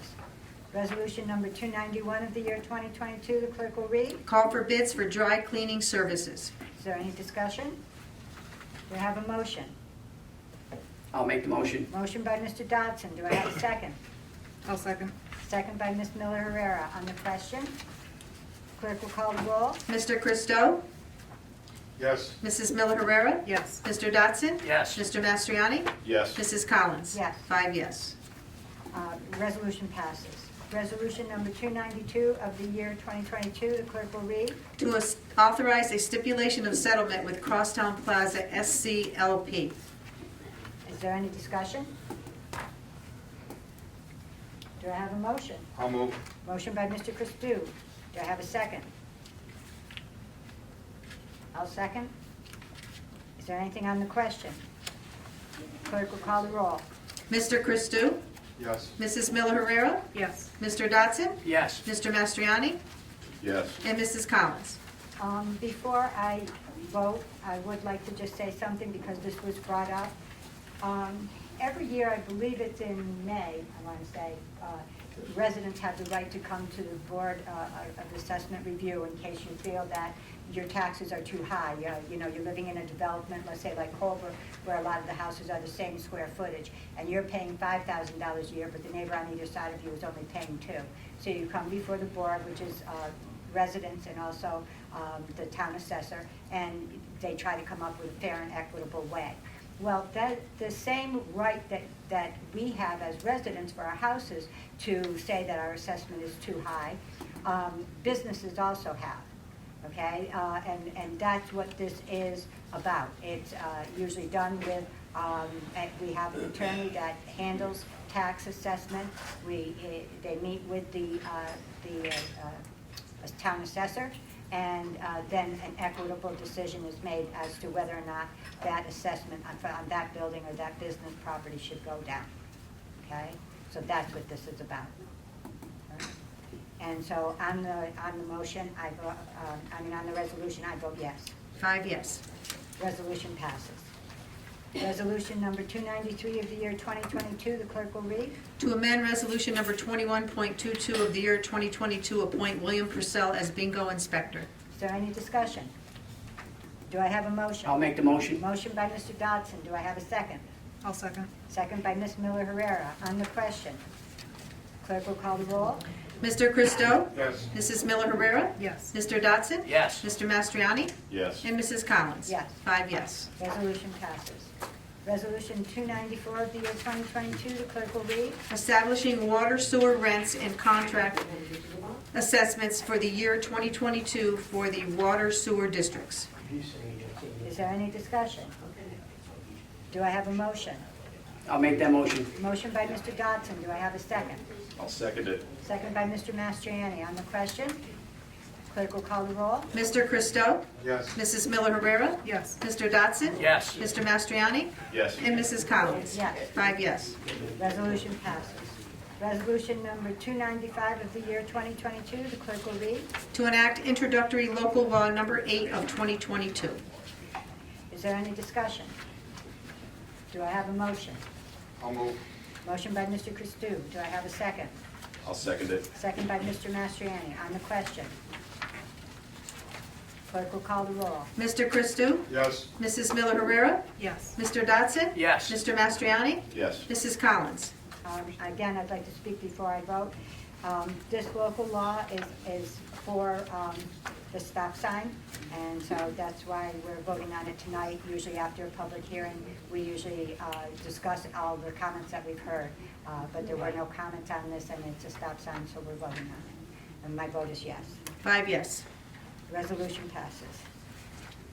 [SPEAKER 1] Resolution number 291 of the year 2022. The clerk will read.
[SPEAKER 2] Call for bids for dry cleaning services.
[SPEAKER 1] Is there any discussion? Do I have a motion?
[SPEAKER 9] I'll make the motion.
[SPEAKER 1] Motion by Mr. Dodson. Do I have a second?
[SPEAKER 15] I'll second.
[SPEAKER 1] Second by Ms. Miller Herrera. On the question, clerk will call the roll.
[SPEAKER 2] Mr. Christou?
[SPEAKER 8] Yes.
[SPEAKER 2] Mrs. Miller Herrera?
[SPEAKER 15] Yes.
[SPEAKER 2] Mr. Dodson?
[SPEAKER 9] Yes.
[SPEAKER 2] Mr. Mastriani?
[SPEAKER 5] Yes.
[SPEAKER 2] Mrs. Collins?
[SPEAKER 1] Yes.
[SPEAKER 2] 5 yes.
[SPEAKER 1] Resolution passes. Resolution number 292 of the year 2022. The clerk will read.
[SPEAKER 2] To authorize a stipulation of settlement with Crosstown Plaza SCLP.
[SPEAKER 1] Is there any discussion? Do I have a motion?
[SPEAKER 8] I'll move.
[SPEAKER 1] Motion by Mr. Christou. Do I have a second? I'll second. Is there anything on the question? Clerk will call the roll.
[SPEAKER 2] Mr. Christou?
[SPEAKER 8] Yes.
[SPEAKER 2] Mrs. Miller Herrera?
[SPEAKER 15] Yes.
[SPEAKER 2] Mr. Dodson?
[SPEAKER 9] Yes.
[SPEAKER 2] Mr. Mastriani?
[SPEAKER 5] Yes.
[SPEAKER 2] And Mrs. Collins?
[SPEAKER 1] Before I vote, I would like to just say something because this was brought up. Every year, I believe it's in May, I want to say, residents have the right to come to the Board of Assessment Review in case you feel that your taxes are too high. You know, you're living in a development, let's say like Culver, where a lot of the houses are the same square footage, and you're paying $5,000 a year, but the neighbor on either side of you is only paying $2,000. So you come before the board, which is residents and also the town assessor, and they try to come up with a fair and equitable way. Well, the same right that we have as residents for our houses to say that our assessment is too high, businesses also have, okay? And that's what this is about. It's usually done with, we have an attorney that handles tax assessment. They meet with the town assessor, and then an equitable decision is made as to whether or not that assessment on that building or that business property should go down, okay? So that's what this is about. All right? And so on the motion, on the resolution, I vote yes.
[SPEAKER 2] 5 yes.
[SPEAKER 1] Resolution passes. Resolution number 293 of the year 2022, the clerk will read.
[SPEAKER 2] To amend resolution number 21.22 of the year 2022, appoint William Purcell as bingo inspector.
[SPEAKER 1] Is there any discussion? Do I have a motion?
[SPEAKER 9] I'll make the motion.
[SPEAKER 1] Motion by Mr. Dodson. Do I have a second?
[SPEAKER 15] I'll second.
[SPEAKER 1] Second by Ms. Miller Herrera. On the question, clerk will call the roll.
[SPEAKER 2] Mr. Christo?
[SPEAKER 8] Yes.
[SPEAKER 2] Mrs. Miller Herrera?
[SPEAKER 15] Yes.
[SPEAKER 2] Mr. Dodson?
[SPEAKER 9] Yes.
[SPEAKER 2] Mr. Mastriani?
[SPEAKER 8] Yes.
[SPEAKER 2] And Mrs. Collins?
[SPEAKER 1] Yes.
[SPEAKER 2] 5 yes.
[SPEAKER 1] Resolution passes. Resolution 294 of the year 2022, the clerk will read.
[SPEAKER 2] Establishing water sewer rents and contract assessments for the year 2022 for the water sewer districts.
[SPEAKER 1] Is there any discussion? Do I have a motion?
[SPEAKER 9] I'll make that motion.
[SPEAKER 1] Motion by Mr. Dodson. Do I have a second?
[SPEAKER 8] I'll second it.
[SPEAKER 1] Second by Mr. Mastriani. On the question, clerk will call the roll.
[SPEAKER 2] Mr. Christo?
[SPEAKER 8] Yes.
[SPEAKER 2] Mrs. Miller Herrera?
[SPEAKER 15] Yes.
[SPEAKER 2] Mr. Dodson?
[SPEAKER 9] Yes.
[SPEAKER 2] Mr. Mastriani?
[SPEAKER 8] Yes.
[SPEAKER 2] And Mrs. Collins?
[SPEAKER 1] Yes.
[SPEAKER 2] 5 yes.
[SPEAKER 1] Resolution passes. Resolution number 295 of the year 2022, the clerk will read.
[SPEAKER 2] To enact introductory local law number 8 of 2022.
[SPEAKER 1] Is there any discussion? Do I have a motion?
[SPEAKER 8] I'll move.
[SPEAKER 1] Motion by Mr. Christou. Do I have a second?
[SPEAKER 8] I'll second it.
[SPEAKER 1] Second by Mr. Mastriani. On the question, clerk will call the roll.
[SPEAKER 2] Mr. Christou?
[SPEAKER 8] Yes.
[SPEAKER 2] Mrs. Miller Herrera?
[SPEAKER 15] Yes.
[SPEAKER 2] Mr. Dodson?
[SPEAKER 9] Yes.
[SPEAKER 2] Mr. Mastriani?
[SPEAKER 8] Yes.
[SPEAKER 2] Mrs. Collins?
[SPEAKER 1] Again, I'd like to speak before I vote. This local law is for the stop sign, and so that's why we're voting on it tonight. Usually after a public hearing, we usually discuss all the comments that we've heard, but there were no comments on this, and it's a stop sign, so we're voting on it. And my vote is yes.
[SPEAKER 2] 5 yes.
[SPEAKER 1] Resolution passes.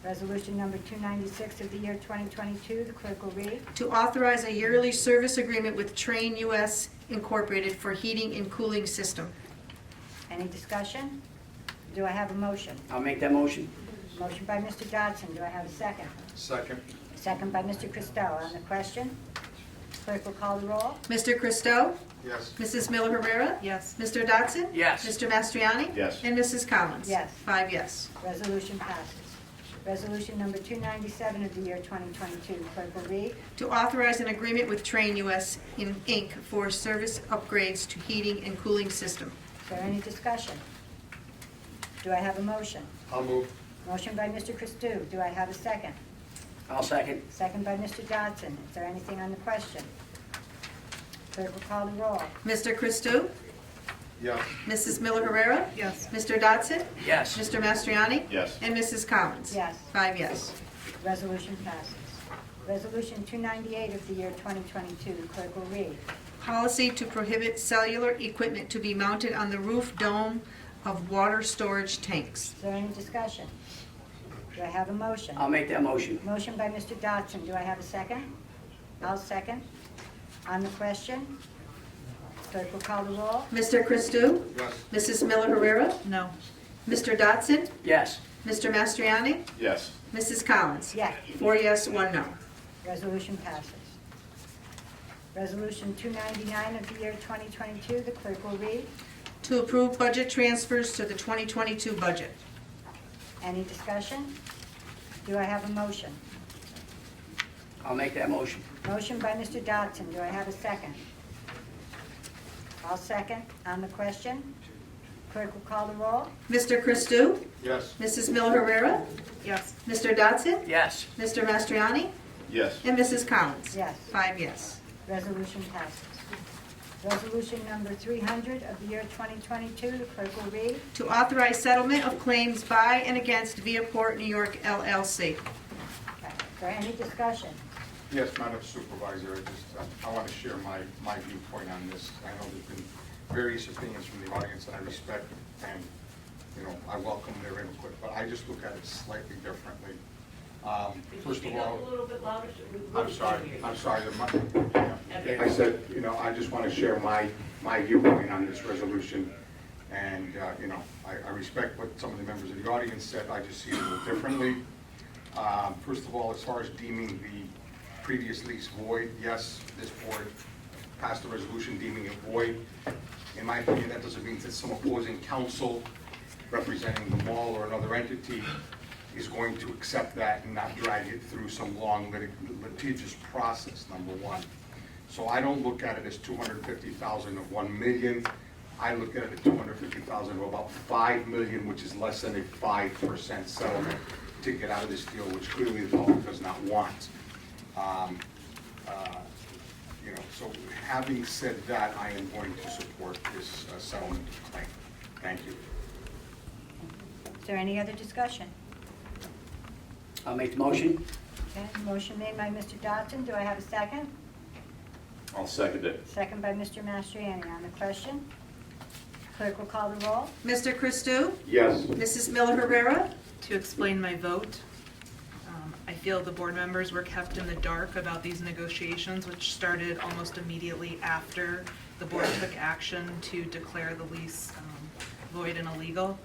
[SPEAKER 1] Resolution number 296 of the year 2022, the clerk will read.
[SPEAKER 2] To authorize a yearly service agreement with Train US Incorporated for heating and cooling system.
[SPEAKER 1] Any discussion? Do I have a motion?
[SPEAKER 9] I'll make that motion.
[SPEAKER 1] Motion by Mr. Dodson. Do I have a second?
[SPEAKER 8] Second.
[SPEAKER 1] Second by Mr. Christou. On the question, clerk will call the roll.
[SPEAKER 2] Mr. Christou?
[SPEAKER 8] Yes.
[SPEAKER 2] Mrs. Miller Herrera?
[SPEAKER 15] Yes.
[SPEAKER 2] Mr. Dodson?
[SPEAKER 9] Yes.
[SPEAKER 2] Mr. Mastriani?
[SPEAKER 8] Yes.
[SPEAKER 2] And Mrs. Collins?
[SPEAKER 1] Yes.
[SPEAKER 2] 5 yes.
[SPEAKER 1] Resolution passes. Resolution number 297 of the year 2022, the clerk will read.
[SPEAKER 2] To authorize an agreement with Train US Inc. for service upgrades to heating and cooling system.
[SPEAKER 1] Is there any discussion? Do I have a motion?
[SPEAKER 8] I'll move.
[SPEAKER 1] Motion by Mr. Christou. Do I have a second?
[SPEAKER 9] I'll second.
[SPEAKER 1] Second by Mr. Dodson. Is there anything on the question? Clerk will call the roll.
[SPEAKER 2] Mr. Christou?
[SPEAKER 8] Yes.
[SPEAKER 2] Mrs. Miller Herrera?
[SPEAKER 15] Yes.
[SPEAKER 2] Mr. Dodson?
[SPEAKER 9] Yes.
[SPEAKER 2] Mr. Mastriani?
[SPEAKER 8] Yes.
[SPEAKER 2] And Mrs. Collins?
[SPEAKER 1] Yes.
[SPEAKER 2] 5 yes.
[SPEAKER 1] Resolution passes. Resolution 298 of the year 2022, the clerk will read.
[SPEAKER 2] Policy to prohibit cellular equipment to be mounted on the roof dome of water storage tanks.
[SPEAKER 1] Is there any discussion? Do I have a motion?
[SPEAKER 9] I'll make that motion.
[SPEAKER 1] Motion by Mr. Dodson. Do I have a second? I'll second. On the question, clerk will call the roll.
[SPEAKER 2] Mr. Christou?
[SPEAKER 8] Yes.
[SPEAKER 2] Mrs. Miller Herrera?
[SPEAKER 15] No.
[SPEAKER 2] Mr. Dodson?
[SPEAKER 9] Yes.
[SPEAKER 2] Mr. Mastriani?
[SPEAKER 8] Yes.
[SPEAKER 2] Mrs. Collins?
[SPEAKER 1] Yes.
[SPEAKER 2] 4 yes, 1 no.
[SPEAKER 1] Resolution passes. Resolution 299 of the year 2022, the clerk will read.
[SPEAKER 2] To approve budget transfers to the 2022 budget.
[SPEAKER 1] Any discussion? Do I have a motion?
[SPEAKER 9] I'll make that motion.
[SPEAKER 1] Motion by Mr. Dodson. Do I have a second? I'll second. On the question, clerk will call the roll.
[SPEAKER 2] Mr. Christou?
[SPEAKER 8] Yes.
[SPEAKER 2] Mrs. Miller Herrera?
[SPEAKER 15] Yes.
[SPEAKER 2] Mr. Dodson?
[SPEAKER 9] Yes.
[SPEAKER 2] Mr. Mastriani?
[SPEAKER 8] Yes.
[SPEAKER 2] And Mrs. Collins?
[SPEAKER 1] Yes.
[SPEAKER 2] 5 yes.
[SPEAKER 1] Resolution passes. Resolution number 300 of the year 2022, the clerk will read.
[SPEAKER 2] To authorize settlement of claims by and against Viaport New York LLC.
[SPEAKER 1] Okay. Is there any discussion?
[SPEAKER 8] Yes, Madam Supervisor, I want to share my viewpoint on this. I know there's been various opinions from the audience that I respect, and, I welcome their input, but I just look at it slightly differently. First of all, I'm sorry. I said, I just want to share my viewpoint on this resolution, and, I respect what some of the members of the audience said. I just see it a little differently. First of all, as far as deeming the previous lease void, yes, this board passed a resolution deeming it void. In my opinion, that doesn't mean that some opposing counsel representing the mall or another entity is going to accept that and not drag it through some long litigious process, number one. So I don't look at it as 250,000 of 1 million. I look at it at 250,000 of about 5 million, which is less than a 5% settlement to get out of this deal, which clearly the public does not want. You know, so having said that, I am going to support this settlement claim. Thank you.
[SPEAKER 1] Is there any other discussion?
[SPEAKER 9] I'll make the motion.
[SPEAKER 1] Okay, motion made by Mr. Dodson. Do I have a second?
[SPEAKER 17] I'll second it.
[SPEAKER 1] Second by Mr. Mastriani. On the question, clerk will call the roll.
[SPEAKER 2] Mr. Christou?
[SPEAKER 17] Yes.
[SPEAKER 2] Mrs. Miller Herrera?
[SPEAKER 15] To explain my vote, I feel the board members were kept in the dark about these negotiations, which started almost immediately after the board took action to declare the lease void and illegal.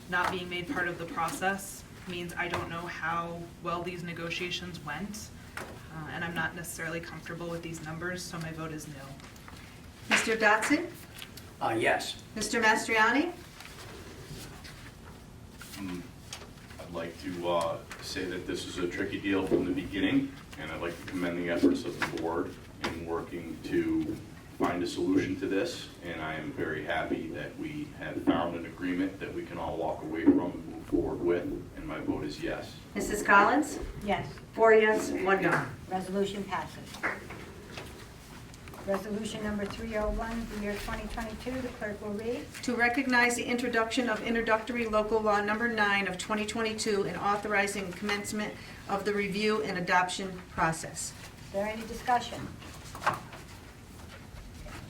[SPEAKER 15] Not being made part of the process means I don't know how well these negotiations went, and I'm not necessarily comfortable with these numbers, so my vote is no.
[SPEAKER 2] Mr. Dotson?
[SPEAKER 9] Yes.
[SPEAKER 2] Mr. Mastriani?
[SPEAKER 17] I'd like to say that this is a tricky deal from the beginning, and I'd like to commend the efforts of the board in working to find a solution to this, and I am very happy that we have found an agreement that we can all walk away from and move forward with, and my vote is yes.
[SPEAKER 2] Mrs. Collins?
[SPEAKER 1] Yes.
[SPEAKER 2] 4 yes, 1 no.
[SPEAKER 1] Resolution passes. Resolution number 301, the year 2022, the clerk will read.
[SPEAKER 2] To recognize the introduction of introductory local law number 9 of 2022 and authorizing commencement of the review and adoption process.
[SPEAKER 1] Is there any discussion?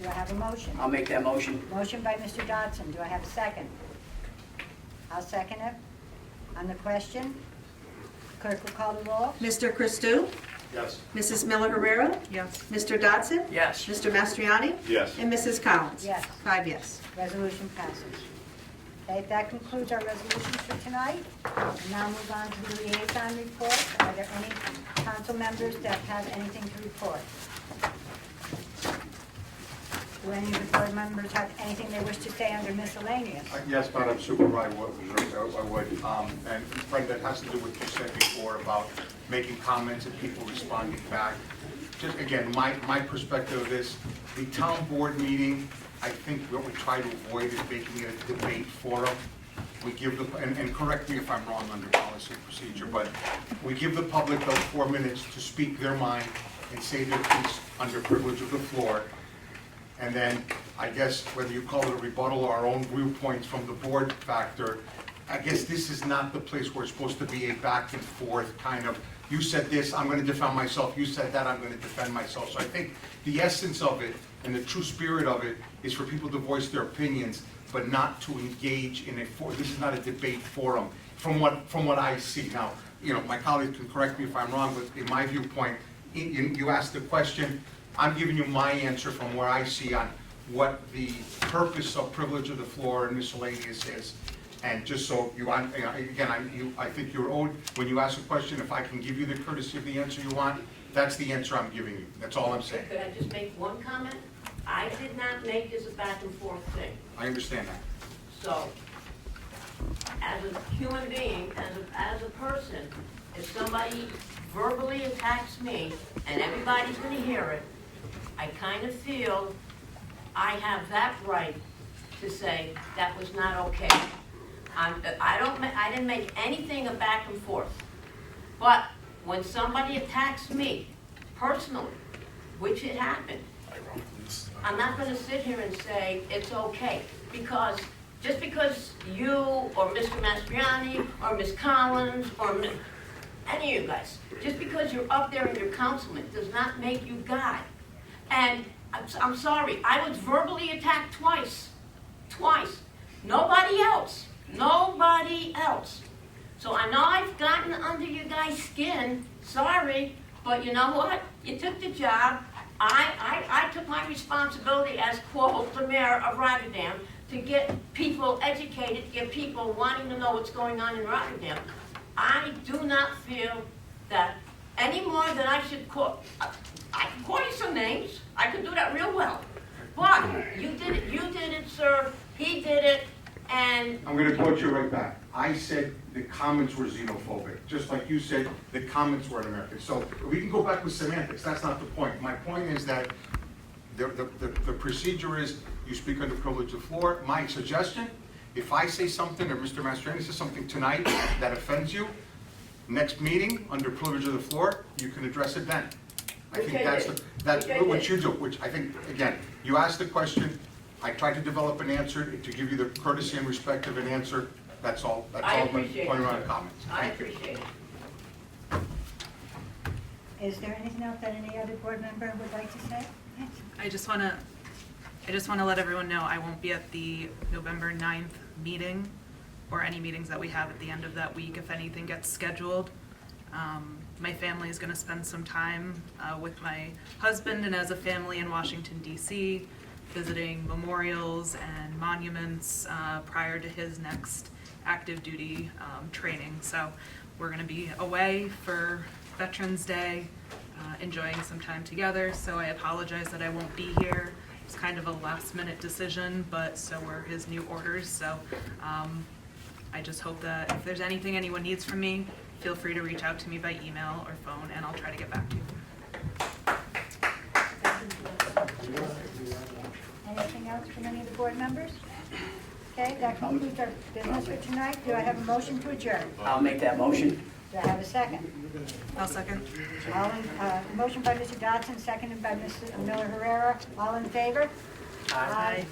[SPEAKER 1] Do I have a motion?
[SPEAKER 9] I'll make that motion.
[SPEAKER 1] Motion by Mr. Dodson. Do I have a second? I'll second it. On the question, clerk will call the roll.
[SPEAKER 2] Mr. Christou?
[SPEAKER 17] Yes.
[SPEAKER 2] Mrs. Miller Herrera?
[SPEAKER 15] Yes.
[SPEAKER 2] Mr. Dodson?
[SPEAKER 9] Yes.
[SPEAKER 2] Mr. Mastriani?
[SPEAKER 17] Yes.
[SPEAKER 2] And Mrs. Collins?
[SPEAKER 1] Yes.
[SPEAKER 2] 5 yes.
[SPEAKER 1] Resolution passes. Okay, that concludes our resolutions for tonight. We'll now move on to the liaison reports. Are there any council members that have anything to report? Do any of the board members have anything they wish to say under miscellaneous?
[SPEAKER 8] Yes, Madam Supervisor, I would. And Fred, that has to do with what you said before about making comments and people responding back. Just again, my perspective of this, the town board meeting, I think what we try to avoid is making it a debate forum. We give the, and correct me if I'm wrong under policy and procedure, but we give the public those 4 minutes to speak their mind and say their piece under privilege of the floor. And then, I guess, whether you call it a rebuttal or our own viewpoints from the board factor, I guess this is not the place where it's supposed to be a back and forth kind of, you said this, I'm gonna defend myself, you said that, I'm gonna defend myself. So I think the essence of it and the true spirit of it is for people to voice their opinions, but not to engage in this is not a debate forum, from what I see. Now, you know, my colleagues can correct me if I'm wrong, but in my viewpoint, you asked the question, I'm giving you my answer from where I see on what the purpose of privilege of the floor and miscellaneous is. And just so you, again, I think you're owed, when you ask a question, if I can give you the courtesy of the answer you want, that's the answer I'm giving you. That's all I'm saying.
[SPEAKER 11] Could I just make one comment? I did not make this a back and forth thing.
[SPEAKER 8] I understand that.
[SPEAKER 11] So, as a human being, as a person, if somebody verbally attacks me and everybody's gonna hear it, I kind of feel I have that right to say that was not okay. I didn't make anything a back and forth. But when somebody attacks me personally, which it happened, I'm not going to sit here and say it's okay, because just because you or Mr. Mastriani or Ms. Collins or any of you guys, just because you're up there and you're councilman does not make you God. And I'm sorry, I was verbally attacked twice. Nobody else. So I know I've gotten under you guys' skin, sorry, but you know what? You took the job. I took my responsibility as, quote, the mayor of Rotterdam to get people educated, get people wanting to know what's going on in Rotterdam. I do not feel that any more than I should call, I can call you some names, I can do that real well. But you did it, sir, he did it, and...
[SPEAKER 8] I'm going to quote you right back. I said the comments were xenophobic, just like you said the comments were un-American. So we can go back with semantics, that's not the point. My point is that the procedure is you speak under privilege of floor. My suggestion, if I say something or Mr. Mastriani says something tonight that offends you, next meeting, under privilege of the floor, you can address it then. I think that's what you do, which I think, again, you asked the question, I tried to develop an answer to give you the courtesy and respect of an answer. That's all my point around comments.
[SPEAKER 11] I appreciate it.
[SPEAKER 1] Is there anything else that any other board member would like to say? Yes.
[SPEAKER 15] I just want to let everyone know I won't be at the November 9th meeting or any meetings that we have at the end of that week if anything gets scheduled. My family is going to spend some time with my husband and as a family in Washington, D.C., visiting memorials and monuments prior to his next active duty training. So we're going to be away for Veterans Day, enjoying some time together. So I apologize that I won't be here. It's kind of a last minute decision, but so were his new orders. So I just hope that if there's anything anyone needs from me, feel free to reach out to me by email or phone and I'll try to get back to you.
[SPEAKER 1] Anything else from any of the board members? Okay, that concludes our business for tonight. Do I have a motion to adjourn?
[SPEAKER 9] I'll make that motion.
[SPEAKER 1] Do I have a second?
[SPEAKER 15] I'll second.
[SPEAKER 1] Motion by Mr. Dodson, seconded by Mr. Miller Herrera. All in favor?
[SPEAKER 15] Aye.